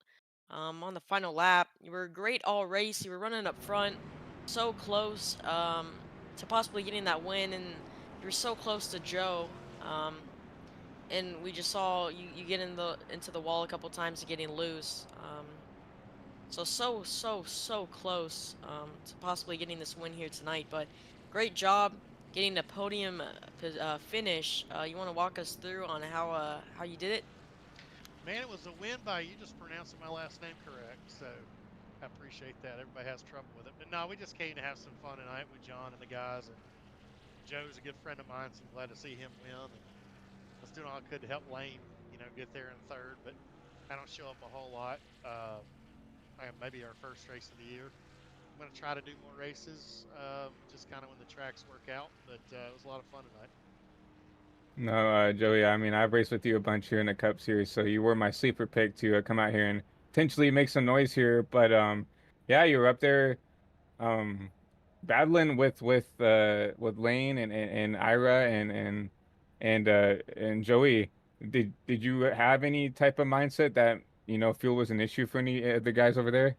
on the final lap. You were great all race. You were running up front, so close to possibly getting that win, and you were so close to Joe. And we just saw you get into the wall a couple times and getting loose. So close to possibly getting this win here tonight. But great job getting the podium finish. You want to walk us through on how you did it? Man, it was a win by you just pronouncing my last name correct, so I appreciate that. Everybody has trouble with it. But no, we just came to have some fun tonight with John and the guys, and Joe's a good friend of mine, so I'm glad to see him win. And I was doing all I could to help Lane, get there in 3rd, but I don't show up a whole lot. Maybe our first race of the year. I'm going to try to do more races, just kind of when the tracks work out, but it was a lot of fun tonight. No, Joey, I mean, I've raced with you a bunch here in the Cup Series, so you were my sleeper pick to come out here and potentially make some noise here. But yeah, you were up there um, battling with Lane and Ira and Joey. Did you have any type of mindset that fuel was an issue for any of the guys over there?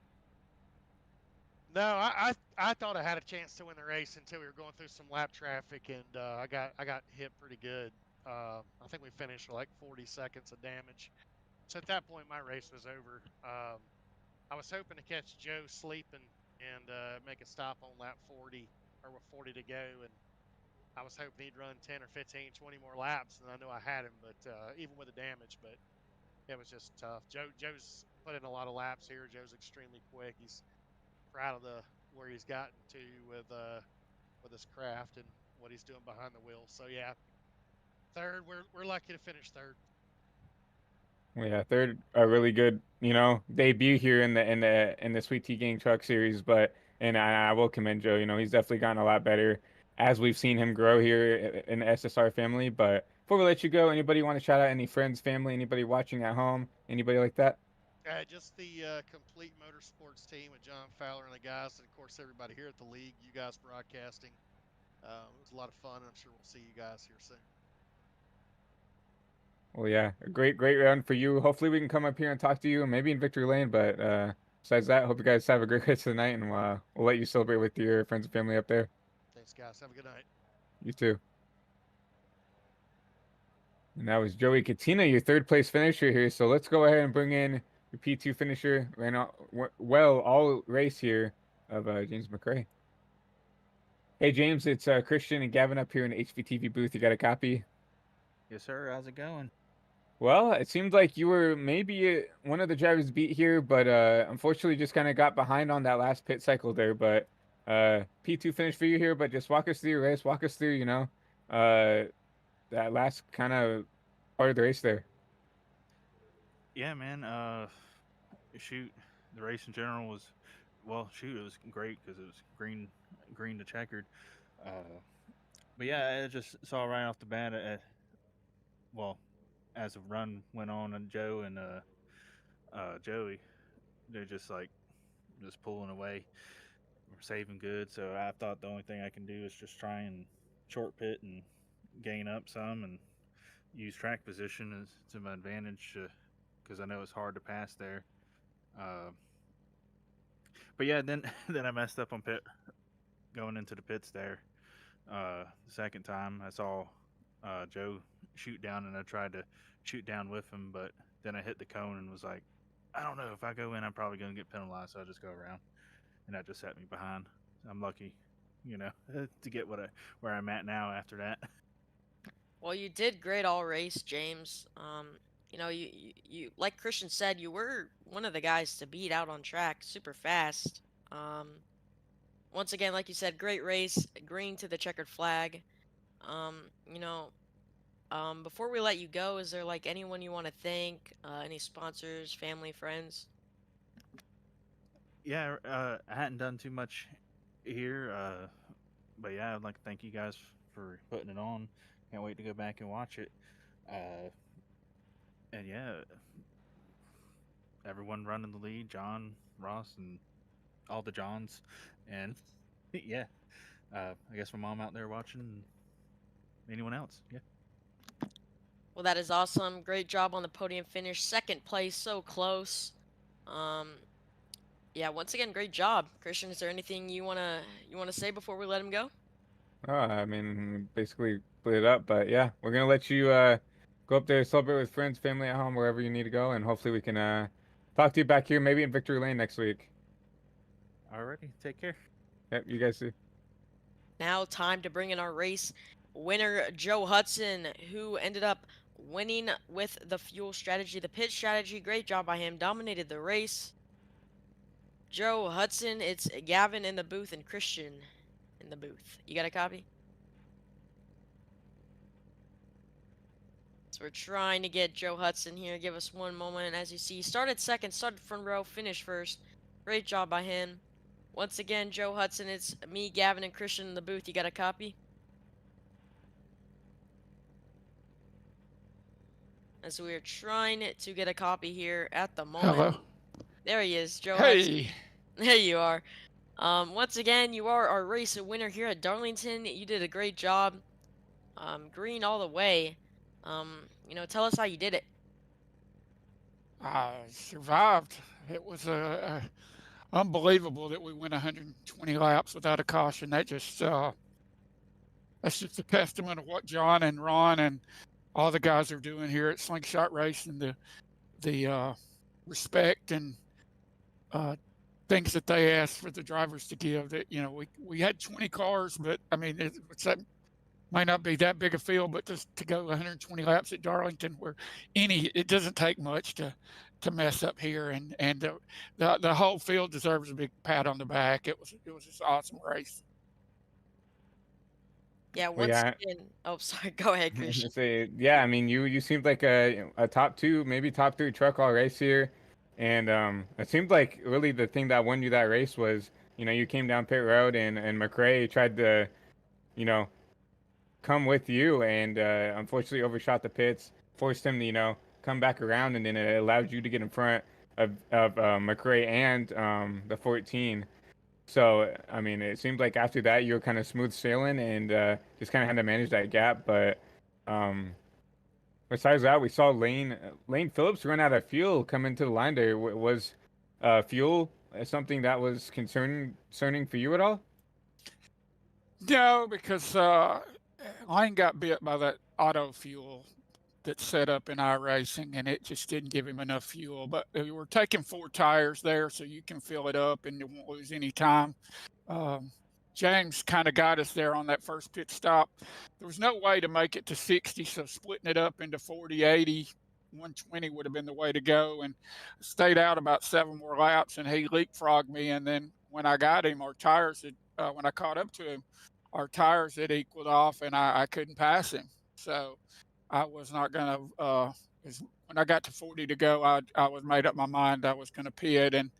No, I thought I had a chance to win the race until we were going through some lap traffic, and I got hit pretty good. I think we finished like 40 seconds of damage. So at that point, my race was over. I was hoping to catch Joe sleeping and make a stop on lap 40 or with 40 to go, and I was hoping he'd run 10 or 15, 20 more laps, and I knew I had him, but even with the damage, but it was just tough. Joe's put in a lot of laps here. Joe's extremely quick. He's proud of where he's gotten to with his craft and what he's doing behind the wheel. So yeah, 3rd. We're lucky to finish 3rd. Yeah, 3rd, a really good, debut here in the Sweet Tea Gang Truck Series. But and I will commend Joe. He's definitely gotten a lot better as we've seen him grow here in the SSR family. But before we let you go, anybody want to shout out any friends, family, anybody watching at home, anybody like that? Just the complete motorsports team with John Fowler and the guys, and of course everybody here at the league. You guys broadcasting. It was a lot of fun, and I'm sure we'll see you guys here soon. Well, yeah, a great round for you. Hopefully we can come up here and talk to you, maybe in Victory Lane. But besides that, hope you guys have a great rest of the night, and we'll let you celebrate with your friends and family up there. Thanks, guys. Have a good night. You too. And that was Joey Katina, your third place finisher here. So let's go ahead and bring in your P2 finisher, ran out well all race here of James McRae. Hey James, it's Christian and Gavin up here in the HVTV booth. You got a copy? Yes, sir. How's it going? Well, it seemed like you were maybe one of the drivers beat here, but unfortunately just kind of got behind on that last pit cycle there. But P2 finish for you here, but just walk us through your race, walk us through, uh, that last kind of part of the race there. Yeah, man. Shoot, the race in general was, well, shoot, it was great because it was green to checkered. Uh, but yeah, I just saw right off the bat, well, as the run went on, and Joe and Joey, they're just like just pulling away, saving good. So I thought the only thing I can do is just try and short pit and gain up some and use track position as to my advantage because I know it's hard to pass there. Uh, but yeah, then then I messed up on pit going into the pits there. The second time I saw Joe shoot down and I tried to shoot down with him, but then I hit the cone and was like, I don't know if I go in, I'm probably gonna get penalized, so I just go around, and that just set me behind. I'm lucky, to get where I'm at now after that. Well, you did great all race, James. You like Christian said, you were one of the guys to beat out on track, super fast. Once again, like you said, great race, green to the checkered flag. Um, you know, before we let you go, is there like anyone you want to thank? Any sponsors, family, friends? Yeah, I hadn't done too much here, but yeah, I'd like to thank you guys for putting it on. Can't wait to go back and watch it. Uh, and yeah, everyone running the lead, John, Ross, and all the Johns, and yeah, I guess my mom out there watching. And anyone else? Yeah. Well, that is awesome. Great job on the podium finish. Second place, so close. Um, yeah, once again, great job. Christian, is there anything you wanna say before we let him go? Oh, I mean, basically split it up, but yeah, we're gonna let you go up there, celebrate with friends, family at home, wherever you need to go, and hopefully we can talk to you back here, maybe in Victory Lane next week. Alrighty, take care. Yep, you guys too. Now, time to bring in our race winner, Joe Hudson, who ended up winning with the fuel strategy, the pit strategy. Great job by him. Dominated the race. Joe Hudson, it's Gavin in the booth and Christian in the booth. You got a copy? So we're trying to get Joe Hudson here. Give us one moment. As you see, started second, started front row, finished first. Great job by him. Once again, Joe Hudson, it's me, Gavin, and Christian in the booth. You got a copy? As we are trying to get a copy here at the moment. Hello. There he is, Joe Hudson. Hey. There you are. Once again, you are our race winner here at Darlington. You did a great job. Green all the way. Tell us how you did it. I survived. It was unbelievable that we went 120 laps without a caution. That's just a testament of what John and Ron and all the guys are doing here at Slingshot Racing. The respect and things that they ask for the drivers to give. That we had 20 cars, but I mean that might not be that big a field, but just to go 120 laps at Darlington, where it doesn't take much to mess up here, and the whole field deserves a big pat on the back. It was just an awesome race. Yeah, Well, once yeah, again. Oh, sorry. Go ahead, I was Christian. gonna say, yeah, I mean, you seemed like a top two, maybe top three truck all race here, and it seemed like really the thing that won you that race was, you came down pit road and McRae tried to, you know, come with you, and unfortunately overshot the pits, forced him to come back around, and then it allowed you to get in front of McRae and the 14. So I mean, it seemed like after that you were kind of smooth sailing and just kind of had to manage that gap. But um, besides that, we saw Lane Phillips run out of fuel coming to the line there. Was fuel something that was concerning for you at all? No, because Lane got bit by that auto fuel that's set up in iRacing, and it just didn't give him enough fuel. But we're taking 4 tires there, so you can fill it up and you won't lose any time. Um, James kind of got us there on that first pit stop. There was no way to make it to 60, so splitting it up into 40, 80, 120 would have been the way to go. And stayed out about 7 more laps, and he leapfrogged me. And then when I got him, our tires had, when I caught up to him, our tires had equaled off, and I couldn't pass him. So I was not going to. When I got to 40 to go, I was made up my mind I was going to pit, and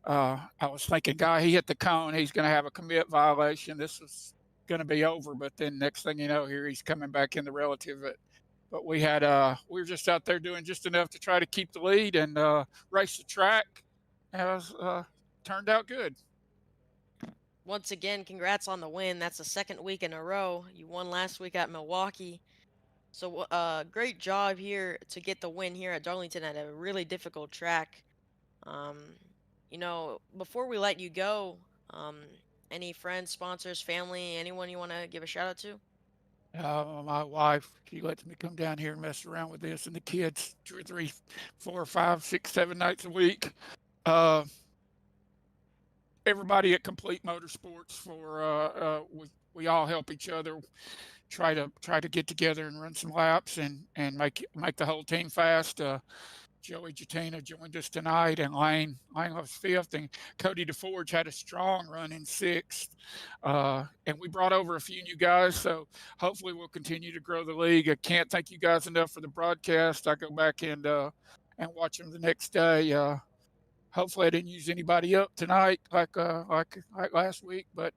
I was thinking, God, he hit the cone. He's going to have a commit violation. This was going to be over. But then next thing you know, here he's coming back in the relative. But we were just out there doing just enough to try to keep the lead and race the track. And it was, turned out good. Once again, congrats on the win. That's the second week in a row. You won last week at Milwaukee. So great job here to get the win here at Darlington at a really difficult track. Um, before we let you go, any friends, sponsors, family, anyone you want to give a shout out to? My wife, she lets me come down here and mess around with this, and the kids 2 or 3, 4 or 5, 6, 7 nights a week. Everybody at Complete Motorsports we all help each other. Try to get together and run some laps and make the whole team fast. Joey Jatina joined us tonight, and Lane was 5th, and Cody DeForge had a strong run in 6th. And we brought over a few new guys, so hopefully we'll continue to grow the league. I can't thank you guys enough for the broadcast. I go back and watch them the next day. Hopefully I didn't use anybody up tonight like last week, but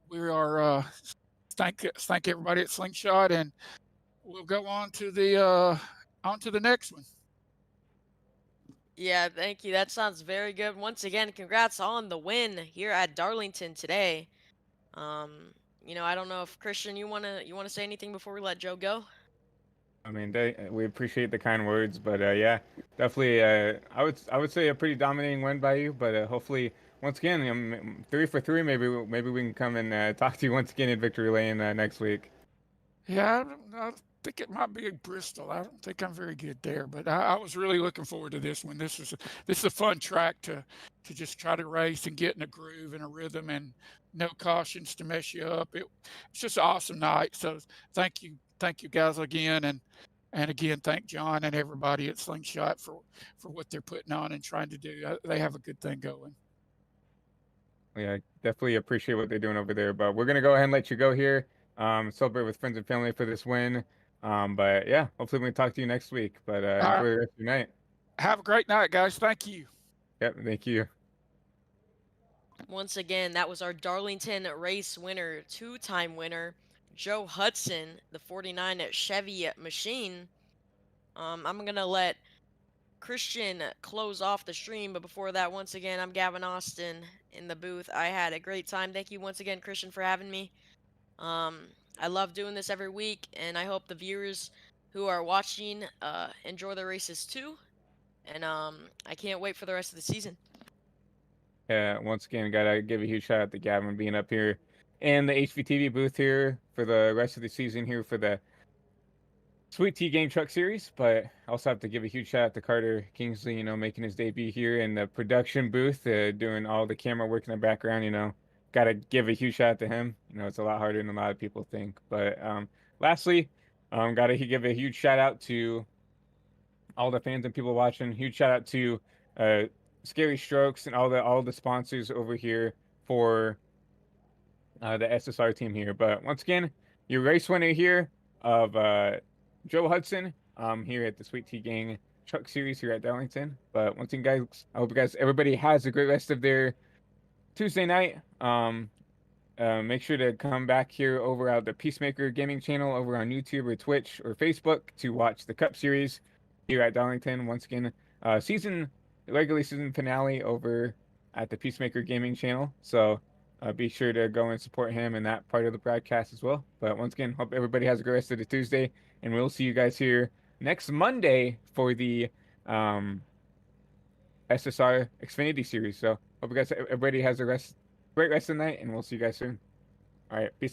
we are thank everybody at Slingshot, and we'll go on to the next one. Yeah, thank you. That sounds very good. Once again, congrats on the win here at Darlington today. I don't know if Christian, you wanna say anything before we let Joe go? I mean, we appreciate the kind words, but yeah, definitely. I would say a pretty dominating win by you, but hopefully, once again, 3 for 3. Maybe we can come and talk to you once again in Victory Lane next week. Yeah, I think it might be Bristol. I don't think I'm very good there, but I was really looking forward to this one. This is a fun track to just try to race and get in a groove and a rhythm, and no cautions to mess you up. It's just an awesome night. So thank you guys again, and again thank John and everybody at Slingshot for what they're putting on and trying to do. They have a good thing going. Yeah, definitely appreciate what they're doing over there. But we're gonna go ahead and let you go here. Celebrate with friends and family for this win. But yeah, hopefully we can talk to you next week. But enjoy the rest of your night. Have a great night, guys. Thank you. Yep, thank you. Once again, that was our Darlington race winner, 2-time winner, Joe Hudson, the 49 Chevy machine. I'm gonna let Christian close off the stream, but before that, once again, I'm Gavin Austin in the booth. I had a great time. Thank you once again, Christian, for having me. I love doing this every week, and I hope the viewers who are watching enjoy the races too. And I can't wait for the rest of the season. Yeah, once again, gotta give a huge shout out to Gavin being up here in the HVTV booth here for the rest of the season here for the Sweet Tea Gang Truck Series. But I also have to give a huge shout out to Carter Kingsley, making his debut here in the production booth, doing all the camera work in the background. Gotta give a huge shout out to him. It's a lot harder than a lot of people think. But lastly, gotta give a huge shout out to all the fans and people watching. Huge shout out to Scary Strokes and all the sponsors over here for the SSR team here. But once again, your race winner here of Joe Hudson here at the Sweet Tea Gang Truck Series here at Darlington. But once again, guys, I hope everybody has a great rest of their Tuesday night. Make sure to come back here over at the Peacemaker Gaming channel over on YouTube or Twitch or Facebook to watch the Cup Series here at Darlington. Once again, regular season finale over at the Peacemaker Gaming channel. So be sure to go and support him in that part of the broadcast as well. But once again, hope everybody has a great rest of the Tuesday, and we'll see you guys here next Monday for the SSR Xfinity series. So hope you guys, everybody has a great rest of the night, and we'll see you guys soon. All right, peace.